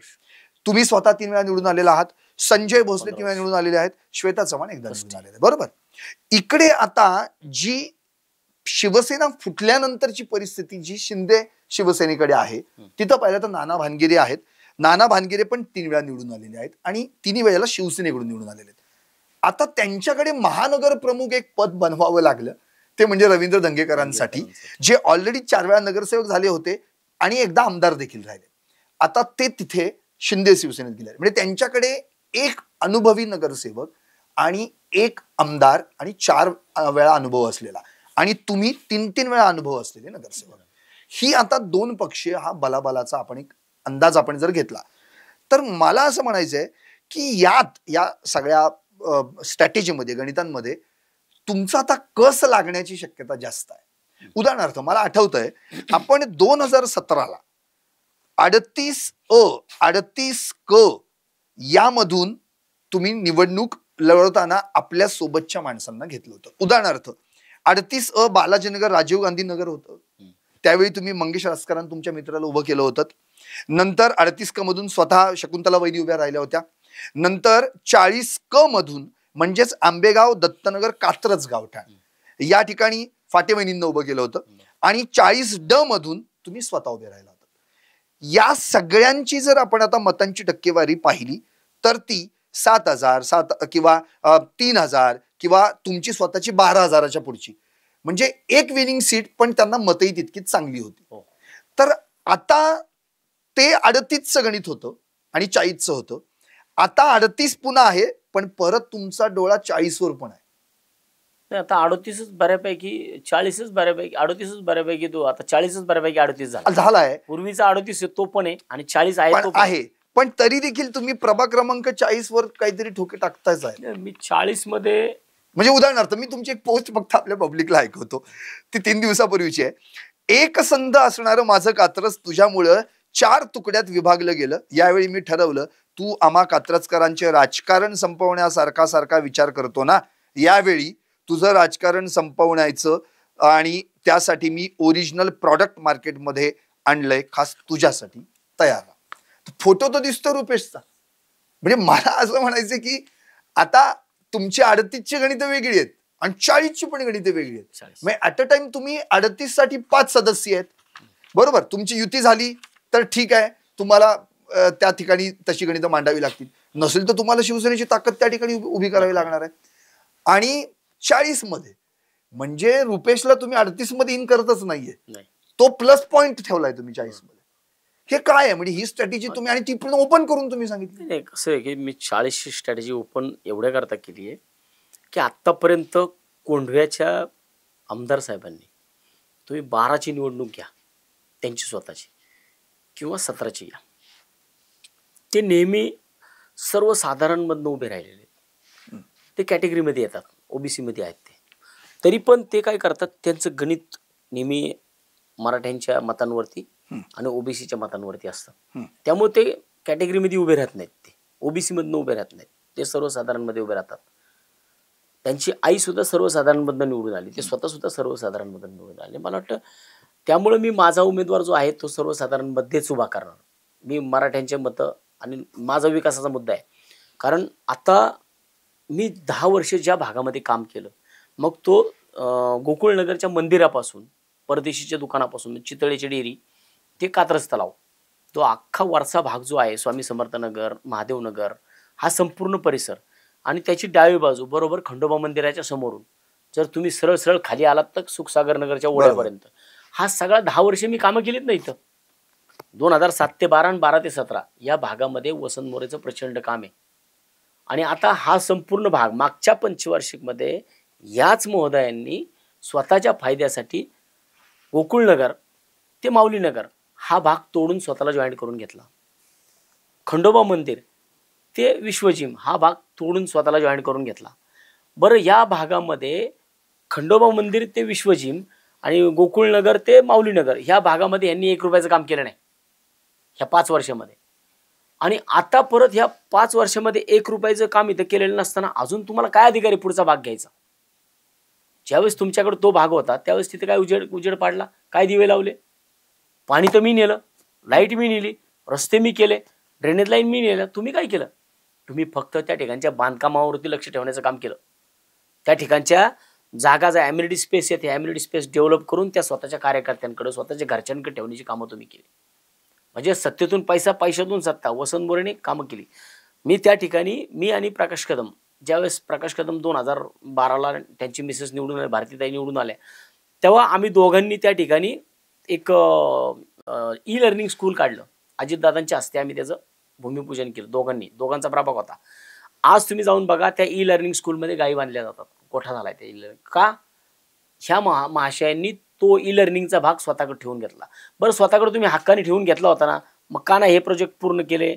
तुम्ही स्वतः 3 वेळा निवडून आलेला आहात, संजय भोसले 3 वेळा निवडून आलेले आहेत, श्वेता चव्हाण एकदा निवडून आलेले, बरोबर. इकडे आता जी शिवसेना फुटल्यानंतरची परिस्थिती जी शिंदे शिवसेनेकडे आहे तिथं पाहिलं तर नाना भानगिरे आहेत. नाना भानगिरे पण 3 वेळा निवडून आलेले आहेत आणि 3 वेळेला शिवसेनेकडून निवडून आलेले आहेत. आता त्यांच्याकडे महानगर प्रमुख एक पद बनवावं लागलं, ते म्हणजे रवींद्र धंगेकरांसाठी, जे ऑलरेडी 4 वेळा नगरसेवक झाले होते आणि एकदा आमदार देखील राहिले. आता ते तिथे शिंदे शिवसेनेत गेले, म्हणजे त्यांच्याकडे एक अनुभवी नगरसेवक आणि एक आमदार आणि 4 वेळा अनुभव असलेला, आणि तुम्ही 3-3 वेळा अनुभव असलेले नगरसेवक. ही आता 2 पक्षीय हा बलाबलाचा आपण एक अंदाज आपण जर घेतला तर मला असं म्हणायचंय की या सगळ्या स्ट्रॅटेजीमध्ये गणितांमध्ये तुमचा आता कस लागण्याची शक्यता जास्त आहे. उदाहरणार्थ मला आठवतंय आपण 2017ला 38 38 क यामधून तुम्ही निवडणूक लढवताना आपल्या सोबतच्या माणसांना घेतलं होतं. उदाहरणार्थ 38 बालाजीनगर राजीव गांधी नगर होतं, त्यावेळी तुम्ही मंगेश राजकारण तुमच्या मित्राला उभं केलं होतं. नंतर 38 क मधून स्वतः शकुंतला वहिनी उभ्या राहिल्या होत्या. नंतर 40 क मधून म्हणजेच आंबेगाव दत्तनगर कात्रज गावठाण या ठिकाणी फाटे वहिनींना उभं केलं होतं, आणि 40 ड मधून तुम्ही स्वतः उभे राहिला होता. या सगळ्यांची जर आपण आता मतांची टक्केवारी पाहिली तर ती 7,000 किंवा 3,000 किंवा तुमची स्वतःची 12,000च्या पुढची, म्हणजे एक विनिंग सीट, पण त्यांना मतही तितकीच चांगली होती. तर आता ते 38चं गणित होतं आणि 40चं होतं. आता 38 पुन्हा आहे, पण परत तुमचा डोळा 40 वर पण आहे. आता 38च बऱ्यापैकी 40च बऱ्यापैकी 38च बऱ्यापैकी तो आता 40च बऱ्यापैकी 38 झालाय. पूर्वीचा 38 तो पण आहे आणि 40 आहे तो आहे, पण तरी देखील तुम्ही प्रभाग क्रमांक 40 वर काहीतरी ठोके टाकताच आहे. मी 40 मध्ये म्हणजे उदाहरणार्थ मी तुमची एक पोस्ट फक्त आपल्या पब्लिकला ऐकवतो, ती 3 दिवसापूर्वीची आहे. एक संध असणारं माझं कात्रज तुझ्यामुळं 4 तुकड्यात विभागलं गेलं. यावेळी मी ठरवलं तू आम्हा कात्रजकरांचे राजकारण संपवण्यासारखा सारखा विचार करतो ना, यावेळी तुझं राजकारण संपवण्याचं आणि त्यासाठी मी ओरिजिनल प्रॉडक्ट मार्केटमध्ये आणलंय खास तुझ्यासाठी, तयार राहा. फोटो तो दिसतो रुपेशचा. म्हणजे मला असं म्हणायचं की आता तुमची 38ची गणितं वेगळी आहेत आणि 40ची पण गणितं वेगळी आहेत. म्हणजे ऍट अ टाइम तुम्ही 38 साठी 5 सदस्य आहेत, बरोबर. तुमची युती झाली तर ठीक आहे, तुम्हाला त्या ठिकाणी तशी गणितं मांडावी लागतील, नसेल तर तुम्हाला शिवसेनेची ताकद त्या ठिकाणी उभी करावी लागणार आहे. आणि 40 मध्ये म्हणजे रुपेशला तुम्ही 38 मध्ये इन करतच नाहीये, तो प्लस पॉइंट ठेवलाय तुम्ही 40 मध्ये. हे काय आहे म्हणजे ही स्ट्रॅटेजी तुम्ही, आणि ती पण ओपन करून तुम्ही सांगितली. नाही, कसं आहे की मी 40ची स्ट्रॅटेजी ओपन एवढ्या करता केली आहे की आतापर्यंत कोंढव्याच्या आमदार साहेबांनी तुम्ही 12ची निवडणूक घ्या त्यांची स्वतःची किंवा 17ची घ्या, ते नेहमी सर्वसाधारणमधनं उभे राहिलेले आहेत. ते कॅटेगरीमध्ये येतात, ओबीसी मध्ये आहेत ते, तरी पण ते काय करतात, त्यांचं गणित नेहमी मराठ्यांच्या मतांवरती आणि ओबीसीच्या मतांवरती असतं. त्यामुळे ते कॅटेगरीमध्ये उभे राहत नाहीत, ते ओबीसी मधनं उभे राहत नाहीत, ते सर्वसाधारणमध्ये उभे राहतात. त्यांची आई सुद्धा सर्वसाधारणमधनं निवडून आली, ते स्वतः सुद्धा सर्वसाधारणमधनं निवडून आले. मला वाटतं त्यामुळे मी माझा उमेदवार जो आहे तो सर्वसाधारणमध्येच उभा करणार. मी मराठ्यांचे मतं आणि माझा विकासाचा मुद्दा आहे. कारण आता मी 10 वर्ष ज्या भागामध्ये काम केलं, मग तो गोकुळनगरच्या मंदिरापासून, परदेशीच्या दुकानापासून, चितळेची डेअरी ते कात्रज तलाव, तो अख्खा वरचा भाग जो आहे, स्वामी समर्थ नगर, महादेव नगर, हा संपूर्ण परिसर आणि त्याची डावी बाजू बरोबर खंडोबा मंदिराच्या समोरून जर तुम्ही सरळ सरळ खाली आलात तर सुखसागर नगरच्या ओढ्यापर्यंत, हा सगळा 10 वर्ष मी कामं केलीत ना इथं. 2007 ते 12 आणि 12 ते 17 या भागामध्ये वसंत मोरेचं प्रचंड काम आहे. आणि आता हा संपूर्ण भाग मागच्या पंचवार्षिकमध्ये याच महोदयांनी स्वतःच्या फायद्यासाठी गोकुळनगर ते माऊलीनगर हा भाग तोडून स्वतःला जॉईंट करून घेतला. खंडोबा मंदिर ते विश्वजिम हा भाग तोडून स्वतःला जॉईंट करून घेतला. बरं, या भागामध्ये खंडोबा मंदिर ते विश्वजिम आणि गोकुळनगर ते माऊलीनगर ह्या भागामध्ये यांनी 1 रुपयाचं काम केलं नाही ह्या 5 वर्षामध्ये. आणि आता परत ह्या 5 वर्षामध्ये 1 रुपयाचं काम इथं केलेलं नसताना अजून तुम्हाला काय अधिकार आहे पुढचा भाग घ्यायचा? ज्यावेळेस तुमच्याकडे तो भाग होता त्यावेळेस तिथे काय उजेड पाडला, काय दिवे लावले? पाणी तर मी नेलं, लाईट मी नेली, रस्ते मी केले, ड्रेनेज लाईन मी नेलं. तुम्ही काय केलं? तुम्ही फक्त त्या ठिकाणच्या बांधकामावरती लक्ष ठेवण्याचं काम केलं. त्या ठिकाणच्या जागा ज्या ॲम्युनिटी स्पेस आहेत, ॲम्युनिटी स्पेस डेव्हलप करून त्या स्वतःच्या कार्यकर्त्यांकडे, स्वतःच्या घरच्यांकडे ठेवण्याची कामं तुम्ही केली. म्हणजे सत्तेतून पैसा, पैशातून सत्ता, वसंत मोरेने कामं केली. मी त्या ठिकाणी, मी आणि प्रकाश कदम, ज्यावेळेस प्रकाश कदम 2012ला त्यांची मिसेस निवडून आले, भारतीताई निवडून आल्या, तेव्हा आम्ही दोघांनी त्या ठिकाणी एक ई लर्निंग स्कूल काढलं. अजितदादांच्या हस्ते आम्ही त्याचं भूमिपूजन केलं. दोघांचा प्रभाग होता. आज तुम्ही जाऊन बघा, त्या ई लर्निंग स्कूलमध्ये गायी बांधल्या जातात. गोठा झालाय त्या ई लर्निंग. का? ह्या महाशयांनी तो ई लर्निंगचा भाग स्वतःकडे ठेवून घेतला. बरं, स्वतःकडे तुम्ही हक्काने ठेवून घेतला होता ना, मग का नाही हे प्रोजेक्ट पूर्ण केले?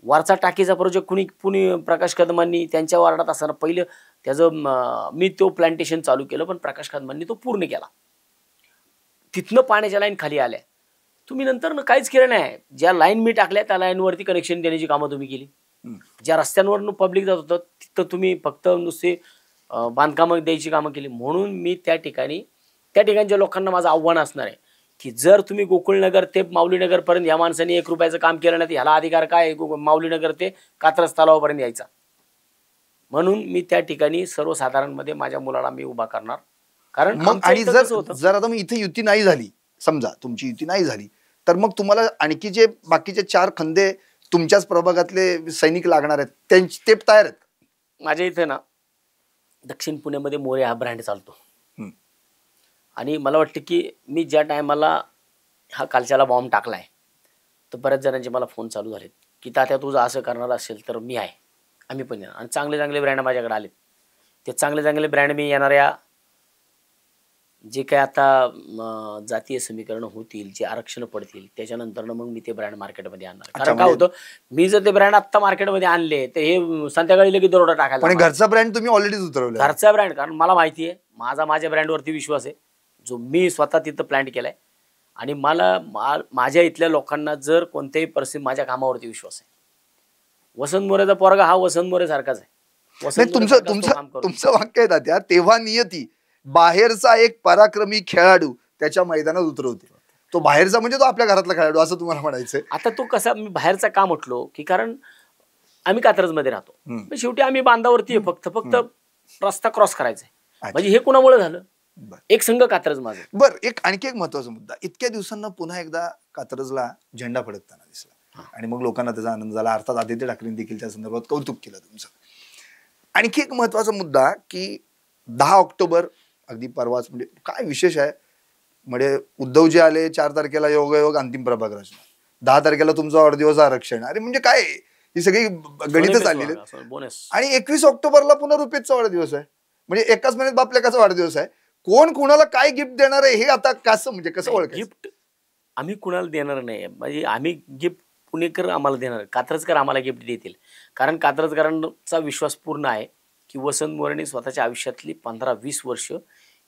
वरचा टाकीचा प्रोजेक्ट कुणी प्रकाश कदमांनी त्यांच्या वार्डात असताना पहिलं त्याचं मी तो प्लांटेशन चालू केलं, पण प्रकाश कदमांनी तो पूर्ण केला. तिथनं पाण्याच्या लाईन खाली आल्या. तुम्ही नंतर काहीच केलं नाही. ज्या लाईन मी टाकल्या त्या लाईनवरती कनेक्शन देण्याची कामं तुम्ही केली. ज्या रस्त्यांवरून पब्लिक जात होतं तिथं तुम्ही फक्त नुसते बांधकामं द्यायची कामं केली. म्हणून मी त्या ठिकाणच्या लोकांना माझं आव्हान असणार आहे की जर तुम्ही गोकुळनगर ते माऊलीनगर पर्यंत या माणसाने 1 रुपयाचं काम केलं नाही, ह्याला अधिकार काय माऊलीनगर ते कात्रज तलावापर्यंत यायचा. म्हणून मी त्या ठिकाणी सर्वसाधारणमध्ये माझ्या मुलाला मी उभा करणार. कारण मग आणि जर आता मग इथे युती नाही झाली, समजा तुमची युती नाही झाली, तर मग तुम्हाला आणखी जे बाकीचे 4 खंदे तुमच्याच प्रभागातले सैनिक लागणार आहेत ते तयार आहेत? माझ्या इथे ना दक्षिण पुण्यामध्ये मोरे हा ब्रँड चालतो. आणि मला वाटतं की मी ज्या टायमाला हा कालच्याला बॉम्ब टाकलाय तर बऱ्याच जणांचे मला फोन चालू झालेत की तात्या तुझं असं करणार असेल तर मी आहे, आम्ही पण येणार. आणि चांगले चांगले ब्रँड माझ्याकडे आलेत. ते चांगले चांगले ब्रँड मी येणाऱ्या जे काय आता जातीय समीकरण होतील, जे आरक्षण पडतील त्याच्यानंतर मग मी ते ब्रँड मार्केटमध्ये आणणार. कारण काय होतं, मी जर ते ब्रँड आत्ता मार्केटमध्ये आणले तर हे संध्याकाळी लगेच दरोडा टाकायला. पण घरचा ब्रँड तुम्ही ऑलरेडी उतरवला. घरचा ब्रँड, कारण मला माहिती आहे माझ्या ब्रँडवरती विश्वास आहे जो मी स्वतः तिथं प्लॅन्ट केलाय. आणि मला माझ्या इथल्या लोकांना जर कोणत्याही परिस्थितीत माझ्या कामावरती विश्वास आहे. वसंत मोरेचा पोरगा हा वसंत मोरे सारखाच आहे. तुमचं वाक्य आहे तात्या, तेव्हा नियती बाहेरचा एक पराक्रमी खेळाडू त्याच्या मैदानात उतरवते. तो बाहेरचा म्हणजे तो आपल्या घरातला खेळाडू असं तुम्हाला म्हणायचंय? आता तो कसा, मी बाहेरचा का म्हटलो की कारण आम्ही कात्रजमध्ये राहतो, शेवटी आम्ही बांधावरती आहे. फक्त रस्ता क्रॉस करायचा आहे. म्हणजे हे कुणामुळे झालं? एक संघ कात्रज माझं. बर, आणखी एक महत्वाचा मुद्दा, इतक्या दिवसांना पुन्हा एकदा कात्रजला झेंडा फडकताना दिसला आणि मग लोकांना त्याचा आनंद झाला. अर्थात आदित्य ठाकरेंनी देखील त्या संदर्भात कौतुक केलं तुमचं. आणखी एक महत्वाचा मुद्दा की 10 ऑक्टोबर अगदी परवाच, म्हणजे काय विशेष आहे, म्हणजे उद्धवजी आले 4 तारखेला योगायोग अंतिम प्रभाग रचना, 10 तारखेला तुमचा वाढदिवस आरक्षण. अरे म्हणजे काय ही सगळी गणित चाललेली. आणि 21 ऑक्टोबरला पुन्हा रुपेशचा वाढदिवस आहे. म्हणजे एकाच महिन्यात बापलेकाचा वाढदिवस आहे. कोण कुणाला काय गिफ्ट देणार आहे हे आता कसं, म्हणजे कसं ओळखायचं? गिफ्ट आम्ही कुणाला देणार नाही. म्हणजे आम्ही गिफ्ट पुणेकर आम्हाला देणार, कात्रजकर आम्हाला गिफ्ट देतील. कारण कात्रजकरांचा विश्वास पूर्ण आहे की वसंत मोरेने स्वतःच्या आयुष्यातली 15-20 वर्ष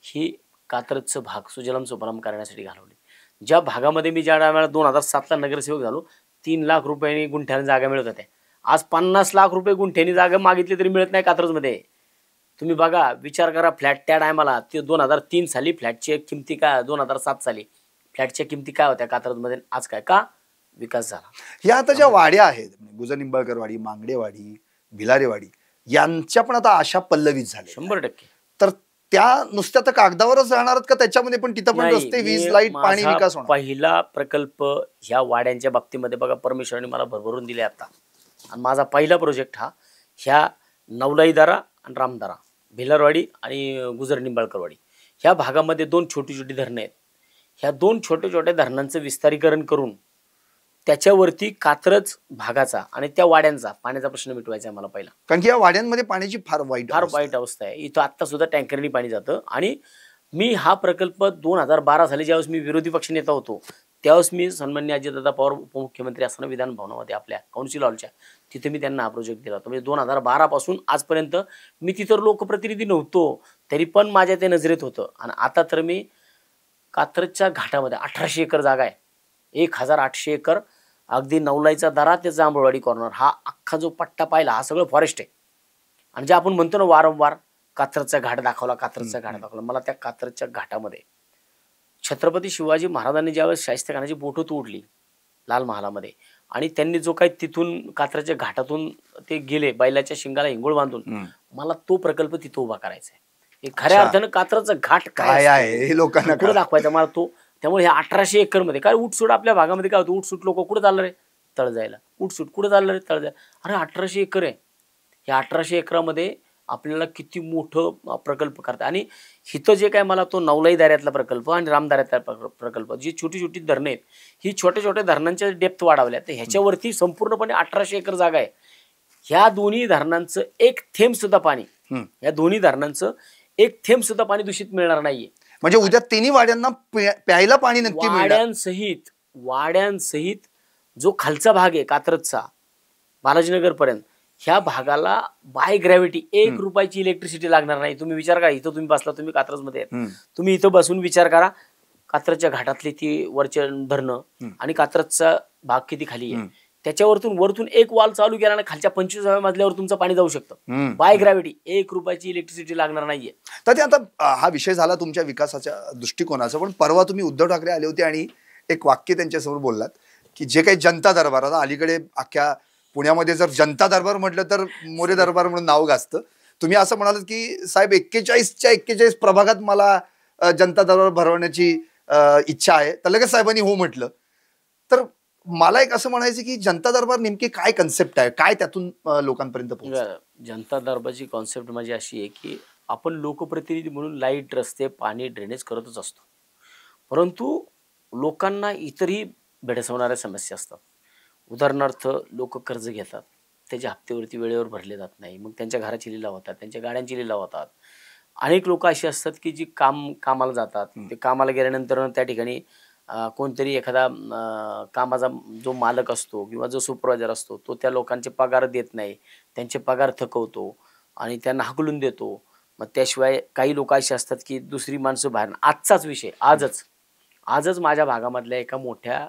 ही कात्रजचं भाग सुजलाम सुफलाम करण्यासाठी घालवली. ज्या भागामध्ये मी ज्या टायमाला 2007ला नगरसेवक झालो 3 लाख रुपयांनी गुंठ्याने जागा मिळत होत्या. आज 50 लाख रुपये गुंठ्यानी जागा मागितली तरी मिळत नाही कात्रजमध्ये. तुम्ही बघा, विचार करा. फ्लॅट त्या टायमाला ते 2003 साली फ्लॅटची किमती काय, 2007 साली फ्लॅटच्या किमती काय होत्या कात्रजमध्ये, आज काय? का? विकास झाला. ह्या आता ज्या वाड्या आहेत, गुजर निंबाळकर वाडी, मांगडेवाडी, भिलारेवाडी, यांच्या पण आता आशा पल्लवीत झाल्या. 100%. तर त्या नुसत्या तर कागदावरच राहणार का त्याच्यामध्ये पण तिथं पण नाही, रस्ते, वीज, मी लाईट, पाणी, माझा विकास होणार? पहिला प्रकल्प ह्या वाड्यांच्या बाबतीमध्ये बघा परमेश्वराने मला भरभरून दिले आता. आणि माझा पहिला प्रोजेक्ट हा ह्या नवलाईदारा आणि रामदारा, भिलारवाडी आणि गुजर निंबाळकरवाडी ह्या भागामध्ये 2 छोटी छोटी धरणं आहेत. ह्या 2 छोट्या छोट्या धरणांचं विस्तारीकरण करून त्याच्यावरती कात्रज भागाचा आणि त्या वाड्यांचा पाण्याचा प्रश्न मिटवायचा आहे मला पहिला. कारण की या वाड्यांमध्ये पाण्याची फार वाईट अवस्था आहे. इथं आत्ता सुद्धा टँकरनी पाणी जातं. आणि मी हा प्रकल्प 2012 साली ज्यावेळेस मी विरोधी पक्ष नेता होतो त्यावेळेस मी सन्माननीय अजितदादा पवार उपमुख्यमंत्री असताना विधान भवनामध्ये आपल्या काउन्सिल हॉलच्या तिथे मी त्यांना हा प्रोजेक्ट दिला होता. म्हणजे 2012 पासून आजपर्यंत मी तिथं लोकप्रतिनिधी नव्हतो तरी पण माझ्या ते नजरेत होतं. आणि आता तर मी कात्रजच्या घाटामध्ये 1800 एकर जागा आहे, 1800 एकर, अगदी नवलाईचा दरा ते जांभळवाडी कॉर्नर हा अख्खा जो पट्टा पाहिला हा सगळं फॉरेस्ट आहे. आणि जे आपण म्हणतो ना वारंवार कात्रजचा घाट दाखवला, कात्रजचा घाट दाखवला, मला त्या कात्रजच्या घाटामध्ये छत्रपती शिवाजी महाराजांनी ज्यावेळेस शाहिस्तेखानाची बोटं तोडली लाल महालामध्ये आणि त्यांनी जो काही तिथून कात्रजच्या घाटातून ते गेले बैलाच्या शिंगाला हिंगोळ बांधून, मला तो प्रकल्प तिथं उभा करायचा आहे. खऱ्या अर्थानं कात्रजचा घाट काय आहे हे लोकांना पुढे दाखवायचा मला तो. त्यामुळे ह्या 1800 एकर मध्ये काय उठसूट आपल्या भागामध्ये काय होतं, उठसूट लोक कुठे चाललं रे तळ जायला, उठसूट कुठे चाललं रे तळ जायला. अरे 1800 एकर आहे, या 1800 एकरामध्ये आपल्याला किती मोठं प्रकल्प करतात. आणि हिथं जे काय मला तो नवलाई दाऱ्यातला प्रकल्प आणि रामदाऱ्यातला प्रकल्प जी छोटी छोटी धरणं आहेत ही छोट्या छोट्या धरणांच्या डेप्थ वाढवल्या तर ह्याच्यावरती संपूर्णपणे 1800 एकर जागा आहे. ह्या दोन्ही धरणांचं एक थेंब सुद्धा पाणी, या दोन्ही धरणांचं एक थेंब सुद्धा पाणी दूषित मिळणार नाहीये. म्हणजे उद्या तिन्ही वाड्यांना प्यायला पाणी नक्की मिळणार. वाड्यांसहित जो खालचा भाग आहे कात्रजचा बालाजीनगर पर्यंत ह्या भागाला बाय ग्रॅव्हिटी 1 रुपयाची इलेक्ट्रिसिटी लागणार नाही. तुम्ही विचार करा, इथं तुम्ही बसला, तुम्ही कात्रजमध्ये आहेत, तुम्ही इथं बसून विचार करा कात्रजच्या घाटातली ती वरच्या धरणं आणि कात्रजचा भाग किती खाली आहे, त्याच्यावरतून वरतून एक वॉल चालू केला ना खालच्या 25व्या मजल्यावर तुमचं पाणी जाऊ शकतं बाय ग्रॅव्हिटी. 1 रुपयाची इलेक्ट्रिसिटी लागणार नाहीये. तर ते आता हा विषय झाला तुमच्या विकासाच्या दृष्टिकोनाचा, पण परवा तुम्ही उद्धव ठाकरे आले होते आणि एक वाक्य त्यांच्यासमोर बोललात की जे काही जनता दरबार, आता अलीकडे अख्ख्या पुण्यामध्ये जर जनता दरबार म्हटलं तर मोरे दरबार म्हणून नाव गाजतं. तुम्ही असं म्हणालात की साहेब 41च्या 41 प्रभागात मला जनता दरबार भरवण्याची इच्छा आहे, तर लगेच साहेबांनी हो म्हटलं. तर मला एक असं म्हणायचं की जनता दरबार नेमकी काय कन्सेप्ट आहे, काय त्यातून लोकांपर्यंत पोहोचतं? जनता दरबारची कॉन्सेप्ट माझी अशी आहे की आपण लोकप्रतिनिधी म्हणून लाईट, रस्ते, पाणी, ड्रेनेज करतच असतो, परंतु लोकांना इतरही भेडसावणाऱ्या समस्या असतात. उदाहरणार्थ लोक कर्ज घेतात, त्याच्या हप्त्यावरती वेळेवर भरले जात नाही, मग त्यांच्या घराची लिलाव होतात, त्यांच्या गाड्यांची लिलाव होतात. अनेक लोक अशी असतात की जी कामाला जातात, ते कामाला गेल्यानंतर त्या ठिकाणी कोणतरी एखादा कामाचा जो मालक असतो किंवा जो सुपरवायझर असतो तो त्या लोकांचे पगार देत नाही, त्यांचे पगार थकवतो आणि त्यांना हाकलून देतो. मग त्याशिवाय काही लोक अशी असतात की दुसरी माणसं बाहेर. आजचाच विषय, आजच माझ्या भागामधल्या एका मोठ्या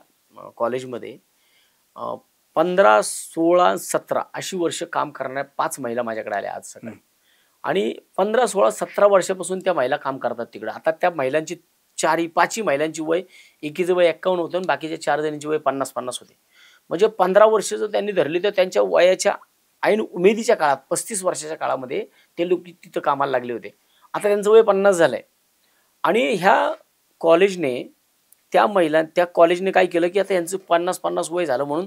कॉलेजमध्ये 15, 16, 17 अशी वर्ष काम करणाऱ्या 5 महिला माझ्याकडे आल्या आज सकाळी. आणि 15, 16, 17 वर्षापासून त्या महिला काम करतात तिकडे. आता त्या महिलांची 4-5 महिलांची वय, एकीचं वय 51 होतं आणि बाकीच्या 4 जणांची वय 50-50 होते. म्हणजे 15 वर्ष जर त्यांनी धरली तर त्यांच्या वयाच्या ऐन उमेदीच्या काळात 35 वर्षाच्या काळामध्ये ते लोक तिथं कामाला लागले होते. आता त्यांचं वय 50 झालंय. आणि ह्या कॉलेजने त्या कॉलेजने काय केलं की आता यांचं 50-50 वय झालं म्हणून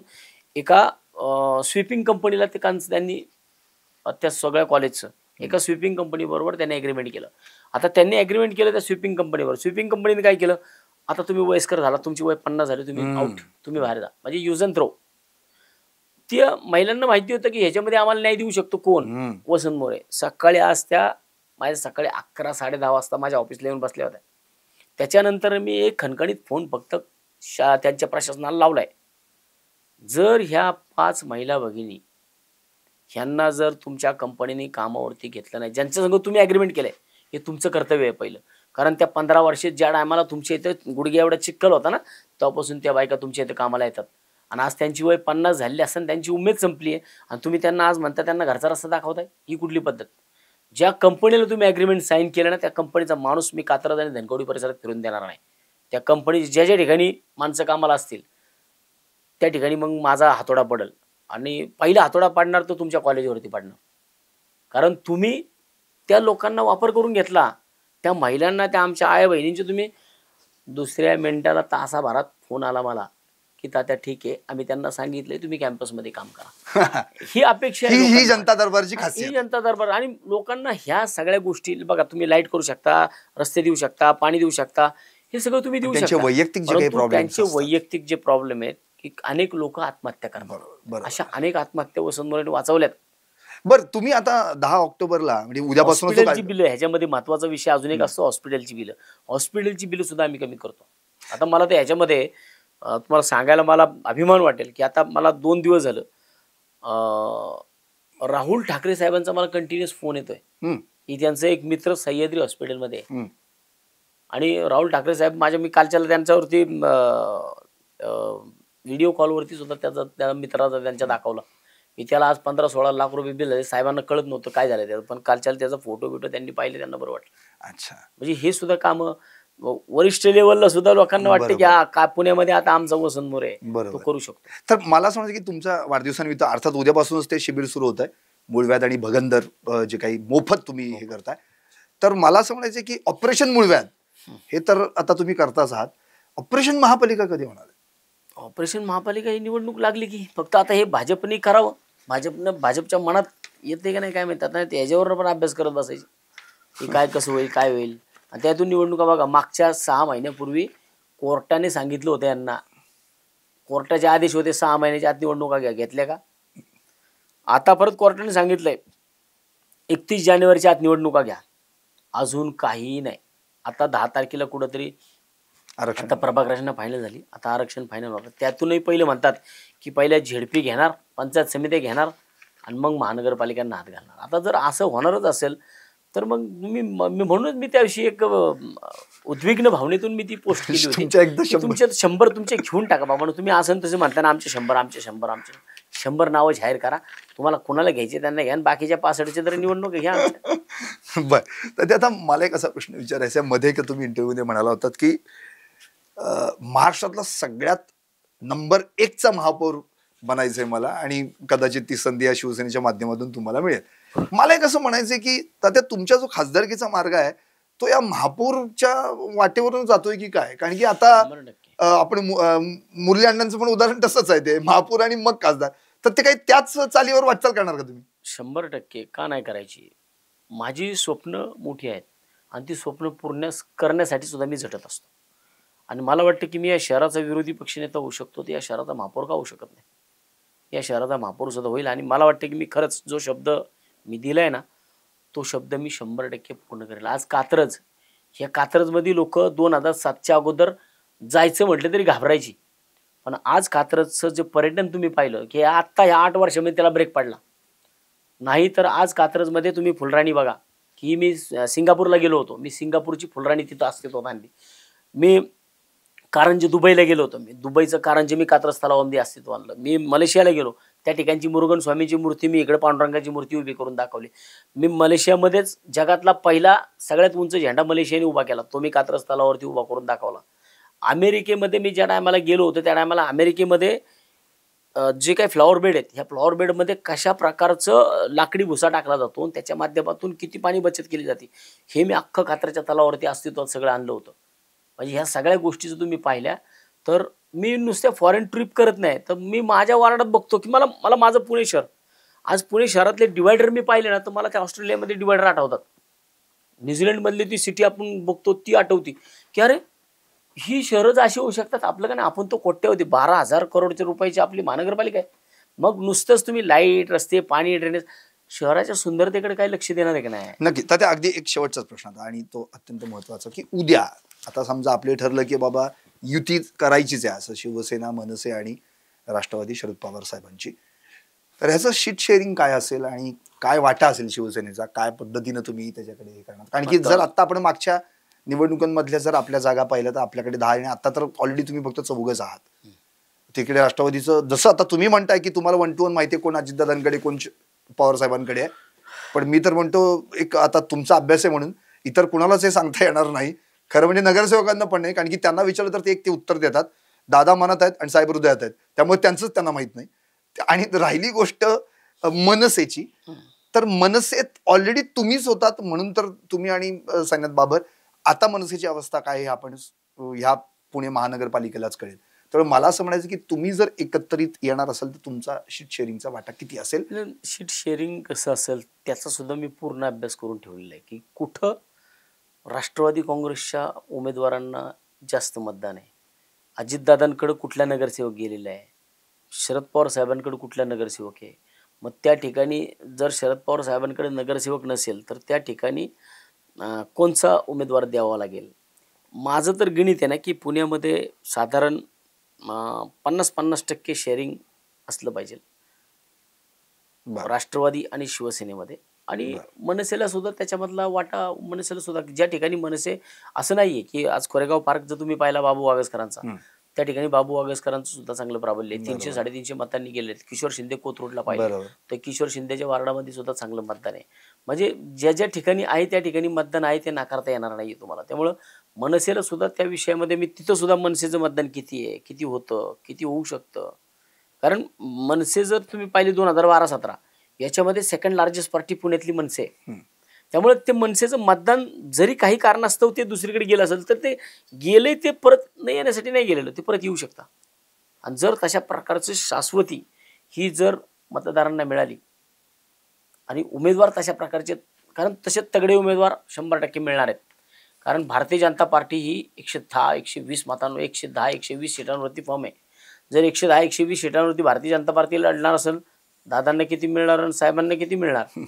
एका स्वीपिंग कंपनीला त्यांनी त्या सगळ्या कॉलेजचं एका स्वीपिंग कंपनी बरोबर त्यांनी ॲग्रीमेंट केलं. आता त्यांनी ॲग्रीमेंट केलं त्या स्वीपिंग कंपनीवर. स्वीपिंग कंपनीने काय केलं, आता तुम्ही वयस्कर झाला, तुमची वय 50 झाली, तुम्ही आउट, तुम्ही बाहेर जा, म्हणजे यूज अँड थ्रो. त्या महिलांना माहिती होतं की ह्याच्यामध्ये आम्हाला न्याय देऊ शकतो कोण, वसंत मोरे. सकाळी आज त्या माझ्या सकाळी 11-10:30 वाजता माझ्या ऑफिसला येऊन बसल्या होत्या. त्याच्यानंतर मी एक खणखणीत फोन फक्त त्यांच्या प्रशासनाला लावलाय, जर ह्या 5 महिला भगिनी ह्यांना जर तुमच्या कंपनीने कामावरती घेतलं नाही, ज्यांच्या संग तुम्ही ॲग्रीमेंट केलंय, हे तुमचं कर्तव्य आहे पहिलं. कारण त्या 15 वर्षात ज्या टायमाला तुमच्या इथं गुडघ्या एवढा चिखल होता ना, तेव्हापासून त्या बायका तुमच्या इथं कामाला येतात. आणि आज त्यांची वय 50 झालेली असताना त्यांची उमेद संपली आहे आणि तुम्ही त्यांना आज म्हणता त्यांना घरचा रस्ता दाखवताय, ही कुठली पद्धत? ज्या कंपनीला तुम्ही ॲग्रीमेंट साईन केलं ना, त्या कंपनीचा माणूस मी कात्रज आणि धनकवडी परिसरात फिरून देणार नाही. त्या कंपनी ज्या ज्या ठिकाणी माणसं कामाला असतील त्या ठिकाणी मग माझा हातोडा पडेल. आणि पहिला हातोडा पाडणार तो तुमच्या कॉलेजवरती पाडणार. कारण तुम्ही त्या लोकांना वापर करून घेतला, त्या महिलांना, त्या आमच्या आई बहिणींचे तुम्ही दुसऱ्या मिनिटाला तासाभरात फोन आला मला की तात्या ठीक आहे, आम्ही त्यांना सांगितलंय तुम्ही कॅम्पसमध्ये काम करा. ही अपेक्षा आहे ही लोकांना. जनता दरबारची ही खासियत. जनता दरबार. आणि लोकांना ह्या सगळ्या गोष्टी बघा, तुम्ही लाईट करू शकता, रस्ते देऊ शकता, पाणी देऊ शकता, हे सगळं तुम्ही देऊ त्यांचे शकता. वैयक्तिक जे काही परंतु प्रॉब्लेम त्यांचे वैयक्तिक जे प्रॉब्लेम आहेत की अनेक लोक आत्महत्या करतात. अशा अनेक आत्महत्या वसंत मोरेने वाचवल्यात. बर, तुम्ही आता 10 ऑक्टोबरला म्हणजे उद्यापासून हॉस्पिटलची बिलं, ह्याच्यामध्ये महत्वाचा विषय अजून एक असतो, हॉस्पिटलची बिलं. हॉस्पिटलची बिलं सुद्धा आम्ही कमी करतो. आता मला ते ह्याच्यामध्ये तुम्हाला सांगायला मला अभिमान वाटेल की आता मला 2 दिवस झालं राहुल ठाकरे साहेबांचा मला कंटिन्युअस फोन येतोय की त्यांचं एक मित्र सह्याद्री हॉस्पिटलमध्ये आहे. आणि राहुल ठाकरे साहेब मी कालच्याला त्यांच्यावरती व्हिडिओ कॉलवरती सुद्धा त्या मित्राचा त्यांच्या दाखवला. मी त्याला आज 15-16 लाख रुपये बिल झाले. साहेबांना कळत नव्हतं काय झालं त्याचं, पण कालच्याला त्याचा फोटो त्यांनी पाहिले, त्यांना बरं वाटलं. अच्छा, म्हणजे हे सुद्धा काम वरिष्ठ लेवलला सुद्धा लोकांना वाटतं की का पुण्यामध्ये आता आमचा वसंत मोरे तो करू शकतो. तर मला असं म्हणायचं की तुमच्या वाढदिवसानिमित्त अर्थात उद्यापासूनच ते शिबिर सुरू होत आहे, मूळव्याध आणि भगंदर जे काही मोफत तुम्ही हे करताय. तर मला असं म्हणायचं की ऑपरेशन मूळव्याध हे तर आता तुम्ही करताच आहात, ऑपरेशन महापालिका कधी होणार आहे? ऑपरेशन महापालिका ही निवडणूक लागली की फक्त आता हे भाजपने करावं. भाजपच्या मनात येते का नाही काय माहिती. आता याच्यावर पण अभ्यास करत बसायचे की काय कसं होईल, काय होईल. आणि त्यातून निवडणुका बघा, मागच्या 6 महिन्यापूर्वी कोर्टाने सांगितलं होतं यांना, कोर्टाचे आदेश होते 6 महिन्याच्या आत निवडणुका घेतल्या का. आता परत कोर्टाने सांगितलंय 31 जानेवारीच्या आत निवडणुका घ्या. अजून काहीही नाही. आता 10 तारखेला कुठंतरी आरक्षण, आता प्रभाग रचना फायनल झाली, आता आरक्षण फायनल होतं. त्यातूनही पहिले म्हणतात की पहिल्या झेडपी घेणार, पंचायत समित्या घेणार आणि मग महानगरपालिकांना हात घालणार. आता जर असं होणारच असेल तर मग मी म्हणूनच मी त्याविषयी एक उद्विग्न भावनेतून मी ती पोस्ट केली होती. तुमचे 100 तुमचे घेऊन टाका बाबा. तुम्ही असं तसं म्हणताना आमचे 100 नावं जाहीर करा. तुम्हाला कोणाला घ्यायचे त्यांना घ्या, बाकीच्या 65चे तर निवडणूक घ्या. बर, तर आता मला एक असा प्रश्न विचारायचा मध्ये की तुम्ही इंटरव्ह्यूमध्ये म्हणाला होतात की महाराष्ट्रातला सगळ्यात नंबर 1चा महापौर बनायचंय मला आणि कदाचित ती संधी या शिवसेनेच्या माध्यमातून तुम्हाला मिळेल. मला एक असं म्हणायचंय की तात्या तुमचा जो खासदारकीचा मार्ग आहे तो या महापौरच्या वाटेवरून जातोय की काय? कारण की आता आपण मुरली अण्णांचं पण उदाहरण तसंच आहे, ते महापौर आणि मग खासदार. तर ते काही त्याच चालीवर वाटचाल करणार का तुम्ही? 100% का नाही करायची. माझी स्वप्न मोठी आहेत आणि ती स्वप्न पूर्ण करण्यासाठी सुद्धा मी झटत असतो. आणि मला वाटतं की मी या शहराचा विरोधी पक्षनेता होऊ शकतो, तर या शहराचा महापौर का होऊ शकत नाही. या शहराचा महापौर सुद्धा होईल. आणि मला वाटतं की मी खरंच जो शब्द मी दिलाय ना, तो शब्द मी 100% पूर्ण करेल. आज कात्रज, ह्या कात्रजमध्ये लोक 2007च्या अगोदर जायचं म्हटलं तरी घाबरायची. पण आज कात्रजचं जे पर्यटन तुम्ही पाहिलं की आत्ता ह्या 8 वर्षामध्ये त्याला ब्रेक पडला नाही. तर आज कात्रजमध्ये तुम्ही फुलराणी बघा की मी सिंगापूरला गेलो होतो, मी सिंगापूरची फुलराणी तिथं अस्तित्वात आणली. मी कारंजे दुबईला गेलो होतो, मी दुबईचं कारंजे मी कात्रज तलावामध्ये अस्तित्व आणलं. मी मलेशियाला गेलो, त्या ठिकाणची मुरुगन स्वामीची मूर्ती मी इकडे पांडुरंगाची मूर्ती उभी करून दाखवली. मी मलेशियामध्येच जगातला पहिला सगळ्यात उंच झेंडा मलेशियाने उभा केला, तो मी कात्रज तलावावरती उभा करून दाखवला. अमेरिकेमध्ये मी ज्या टायमाला गेलो होतो त्या टायमाला अमेरिकेमध्ये जे काही फ्लॉवर बेड आहेत, ह्या फ्लॉवर बेडमध्ये कशा प्रकारचं लाकडी भुसा टाकला जातो आणि त्याच्या माध्यमातून किती पाणी बचत केली जाते हे मी अख्खं कात्रजच्या तलावावरती अस्तित्वात सगळं आणलं होतं. म्हणजे ह्या सगळ्या गोष्टी जर तुम्ही पाहिल्या तर मी नुसत्या फॉरेन ट्रिप करत नाही, तर मी माझ्या वार्डात बघतो की मला माझं पुणे शहर, आज पुणे शहरातले डिवायडर मी पाहिले ना तर मला त्या ऑस्ट्रेलियामध्ये डिवायडर आठवतात. न्यूझीलंडमधली ती सिटी आपण बघतो ती आठवती की अरे ही शहरं अशी होऊ शकतात. आपलं का नाही, आपण तो कोट्यवधी 12,000 करोडच्या रुपयाची आपली महानगरपालिका आहे. मग नुसतंच तुम्ही लाईट, रस्ते, पाणी, ड्रेनेज, शहराच्या सुंदरतेकडे काही लक्ष देणार आहे का नाही? नक्की. तर त्या अगदी एक शेवटचाच प्रश्न होता आणि तो अत्यंत महत्वाचा की उद्या आता समजा आपले ठरलं की बाबा युती करायचीच आहे असं शिवसेना, मनसे आणि राष्ट्रवादी शरद पवार साहेबांची, तर ह्याचं शीट शेअरिंग काय असेल आणि काय वाटा असेल शिवसेनेचा, काय पद्धतीनं तुम्ही त्याच्याकडे हे करणार? कारण की जर आता आपण मागच्या निवडणुकांमधल्या जर आपल्या जागा पाहिल्या तर आपल्याकडे 10 आणि आता तर ऑलरेडी तुम्ही फक्त 4च आहात. तिकडे राष्ट्रवादीचं जसं आता तुम्ही म्हणताय की तुम्हाला 1 to 1 माहिती आहे कोण अजितदादांकडे कोण पवार साहेबांकडे आहे, पण मी तर म्हणतो एक आता तुमचा अभ्यास आहे म्हणून इतर कुणालाच हे सांगता येणार नाही. खरं म्हणजे नगरसेवकांना पण नाही, कारण की त्यांना विचारलं तर ते उत्तर देतात दादा मनात आहेत आणि साहेब हृदयात आहेत, त्यामुळे त्यांचंच त्यांना माहित नाही. आणि राहिली गोष्ट मनसेची, तर मनसेत ऑलरेडी तुम्हीच होतात म्हणून तर तुम्ही आणि साईनाथ बाबर. आता मनसेची अवस्था काय हे आपण ह्या पुणे महानगरपालिकेलाच कळेल. तर मला असं म्हणायचं की तुम्ही जर एकत्रित येणार असाल तर तुमचा शीट शेअरिंगचा वाटा किती असेल? शीट शेअरिंग कसं असेल त्याचा सुद्धा मी पूर्ण अभ्यास करून ठेवलेला आहे की कुठं राष्ट्रवादी काँग्रेसच्या उमेदवारांना जास्त मतदान आहे, अजितदादांकडे कुठला नगरसेवक गेलेला आहे, शरद पवार साहेबांकडे कुठला नगरसेवक आहे. मग त्या ठिकाणी जर शरद पवार साहेबांकडे नगरसेवक नसेल तर त्या ठिकाणी कोणचा उमेदवार द्यावा लागेल. माझं तर गणित आहे ना की पुण्यामध्ये साधारण 50-50% शेअरिंग असलं पाहिजे राष्ट्रवादी आणि शिवसेनेमध्ये. आणि मनसेला सुद्धा त्याच्यामधला वाटा, मनसेला सुद्धा ज्या ठिकाणी मनसे असं नाहीये की आज कोरेगाव पार्क जर तुम्ही पाहिला बाबू वागसकरांचा, त्या ठिकाणी बाबू वागसकरांचं सुद्धा चांगलं प्राबल्य आहे. 300-350 मतांनी गेलेत. किशोर शिंदे कोथरूडला पाहिजे तर किशोर शिंदेच्या वार्डामध्ये सुद्धा चांगलं मतदान आहे. म्हणजे ज्या ज्या ठिकाणी आहे त्या ठिकाणी मतदान आहे ते नाकारता येणार नाही तुम्हाला. त्यामुळं मनसेला सुद्धा त्या विषयामध्ये मी तिथं सुद्धा मनसेचं मतदान किती आहे, किती होतं, किती होऊ शकतं. कारण मनसे जर तुम्ही पाहिली 2012-17 याच्यामध्ये सेकंड लार्जेस्ट पार्टी पुण्यातली मनसे आहे. त्यामुळे ते मनसेचं मतदान जरी काही कारणास्तव ते दुसरीकडे गेलं असेल तर ते गेले, ते परत नाही येण्यासाठी नाही गेलेलं, ते परत येऊ शकता. आणि जर तशा प्रकारची शाश्वती ही जर मतदारांना मिळाली आणि उमेदवार तशा प्रकारचे, कारण तसे तगडे उमेदवार 100% मिळणार आहेत. कारण भारतीय जनता पार्टी ही 110-120 मतांवर 110-120 सीटांवरती फॉर्म आहे. जर 110-120 सीटांवरती भारतीय जनता पार्टी लढणार असेल, दादांना किती मिळणार आणि साहेबांना किती मिळणार?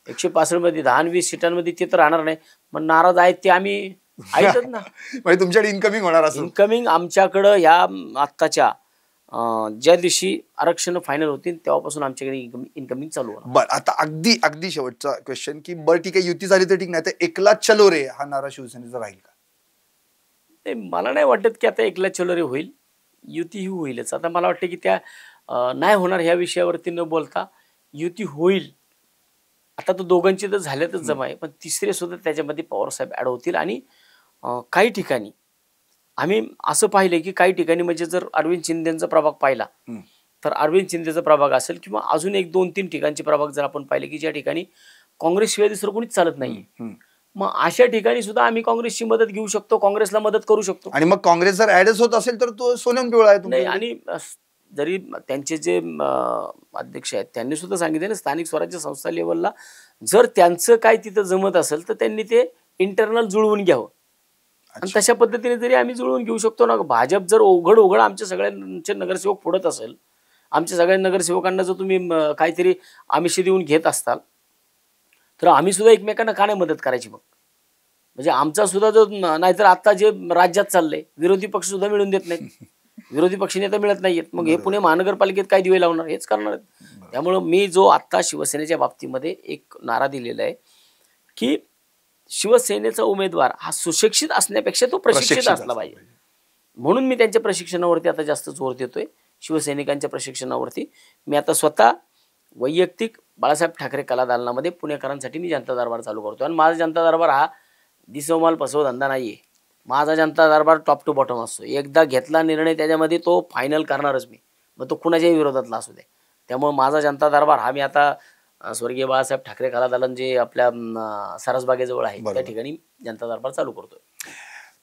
165 मध्ये 10-20 सीटांमध्ये ते तर राहणार नाही. मग नाराज आहेत ते आम्ही ऐकत ना. म्हणजे तुमच्याकडे इन्कमिंग होणार असेल? इन्कमिंग आमच्याकडं या आत्ताच्या ज्या दिवशी आरक्षण फायनल होतील तेव्हापासून आमच्याकडे इन्कमिंग चालू होणार. बरं, आता अगदी अगदी शेवटचा क्वेश्चन की बरं ठीक आहे, युती झाली तर ठीक, नाही तर एकला चलो रे हा नारा शिवसेनेचा राहील का? मला नाही वाटत की आता एकला चलो रे होईल. युती ही होईलच. आता मला वाटतं की त्या नाही होणार ह्या विषयावरती न बोलता युती होईल. आता तो दोघांची तर झाल्यातच जमा आहे, पण तिसरे सुद्धा त्याच्यामध्ये पवारसाहेब ऍड होतील. आणि काही ठिकाणी आम्ही असं पाहिलंय की काही ठिकाणी म्हणजे जर अरविंद शिंदेचा प्रभाग पाहिला तर अरविंद शिंदेचा प्रभाग असेल किंवा अजून 1-2-3 ठिकाणचे प्रभाग जर आपण पाहिले की ज्या ठिकाणी काँग्रेसशिवाय दुसरं कोणीच चालत नाही, मग अशा ठिकाणी सुद्धा आम्ही काँग्रेसची मदत घेऊ शकतो, काँग्रेसला मदत करू शकतो. आणि मग काँग्रेस जर ऍडच होत असेल तर तो सोनम पिवळा आहे नाही. आणि जरी त्यांचे जे अध्यक्ष आहेत त्यांनी सुद्धा सांगितले ना, स्थानिक स्वराज्य संस्था लेवलला जर त्यांचं काय तिथं जमत असेल तर त्यांनी ते इंटरनल जुळवून घ्यावं. आणि तशा पद्धतीने जरी आम्ही जुळवून घेऊ शकतो ना. भाजप जर उघड आमच्या सगळ्यांचे नगरसेवक फोडत असेल, आमच्या सगळ्या नगरसेवकांना जर तुम्ही काहीतरी आमिष देऊन घेत असताल तर आम्ही सुद्धा एकमेकांना का नाही मदत करायची? मग म्हणजे आमचा सुद्धा जो, नाहीतर आता जे राज्यात चाललंय विरोधी पक्ष सुद्धा मिळून देत नाहीत, विरोधी पक्षनेता मिळत नाहीयेत, मग हे पुणे महानगरपालिकेत काय दिवे लावणार? हेच करणार आहेत. त्यामुळं मी जो आत्ता शिवसेनेच्या बाबतीमध्ये एक नारा दिलेला आहे की शिवसेनेचा उमेदवार हा सुशिक्षित असण्यापेक्षा तो प्रशिक्षित असला पाहिजे. म्हणून मी त्यांच्या प्रशिक्षणावरती आता जास्त जोर देतोय. शिवसैनिकांच्या प्रशिक्षणावरती मी आता स्वतः वैयक्तिक बाळासाहेब ठाकरे कला दालनामध्ये पुणेकरांसाठी मी जनता दरबार चालू करतो. आणि माझा जनता दरबार हा दिसोमाल फसव धंदा नाहीये. माझा जनता दरबार टॉप टू बॉटम असतो. एकदा घेतला निर्णय त्याच्यामध्ये तो फायनल करणारच मी, मग तो कुणाच्याही विरोधातला असू दे. त्यामुळे माझा जनता दरबार हा मी आता स्वर्गीय बाळासाहेब ठाकरे कला दालन जे आपल्या सारसबागेजवळ आहे त्या ठिकाणी जनता दरबार चालू करतोय.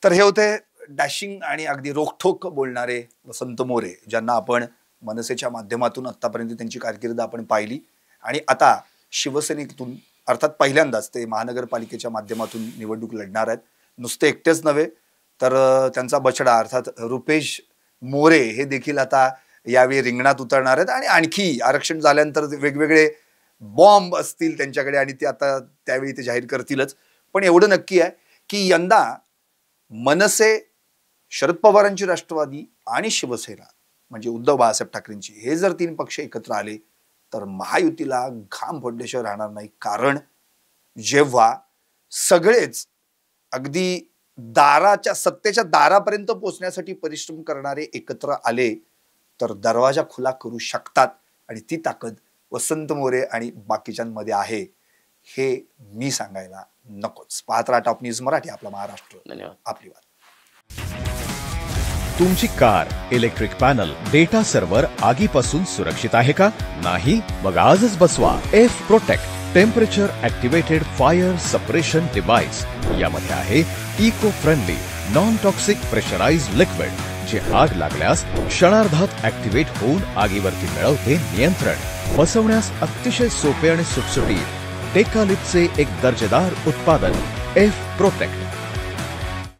तर हे होते डॅशिंग आणि अगदी रोखठोक बोलणारे वसंत मोरे, ज्यांना आपण मनसेच्या माध्यमातून आतापर्यंत त्यांची कारकीर्द आपण पाहिली आणि आता शिवसेनेतून अर्थात पहिल्यांदाच ते महानगरपालिकेच्या माध्यमातून निवडणूक लढणार आहेत. नुसते एकटेच नव्हे तर त्यांचा बछडा अर्थात रुपेश मोरे हे देखील आता यावेळी रिंगणात उतरणार आहेत. आणि आणखी आरक्षण झाल्यानंतर वेगवेगळे बॉम्ब असतील त्यांच्याकडे आणि ते आता त्यावेळी ते जाहीर करतीलच. पण एवढं नक्की आहे की यंदा मनसे, शरद पवारांची राष्ट्रवादी आणि शिवसेना म्हणजे उद्धव बाळासाहेब ठाकरेंची, हे जर 3 पक्ष एकत्र आले तर महायुतीला घाम फोडल्याशिवाय राहणार नाही. कारण जेव्हा सगळेच अगदी सत्तेच्या दारापर्यंत पोहोचण्यासाठी परिश्रम करणारे एकत्र आले तर दरवाजा खुला करू शकतात. आणि ती ताकद वसंत मोरे आणि बाकीच्यांमध्ये आहे हे मी सांगायला नकोच. पाहत राहा टॉप न्यूज मराठी, आपला महाराष्ट्र. धन्यवाद. आपली बात. तुमची car, electric panel, data server आगीपासून सुरक्षित आहे का? नाही? मग आजच बसवा F Protect. Temperature activated fire suppression device यामध्ये आहे eco friendly non toxic pressurised liquid जे आग लागल्यास क्षणार्धात ॲक्टिव्हेट होऊन आगीवरती मिळवते नियंत्रण. बसवण्यास अतिशय सोपे आणि सुटसुटीत टेकालिपचे एक दर्जेदार उत्पादन एफ प्रोटेक्ट.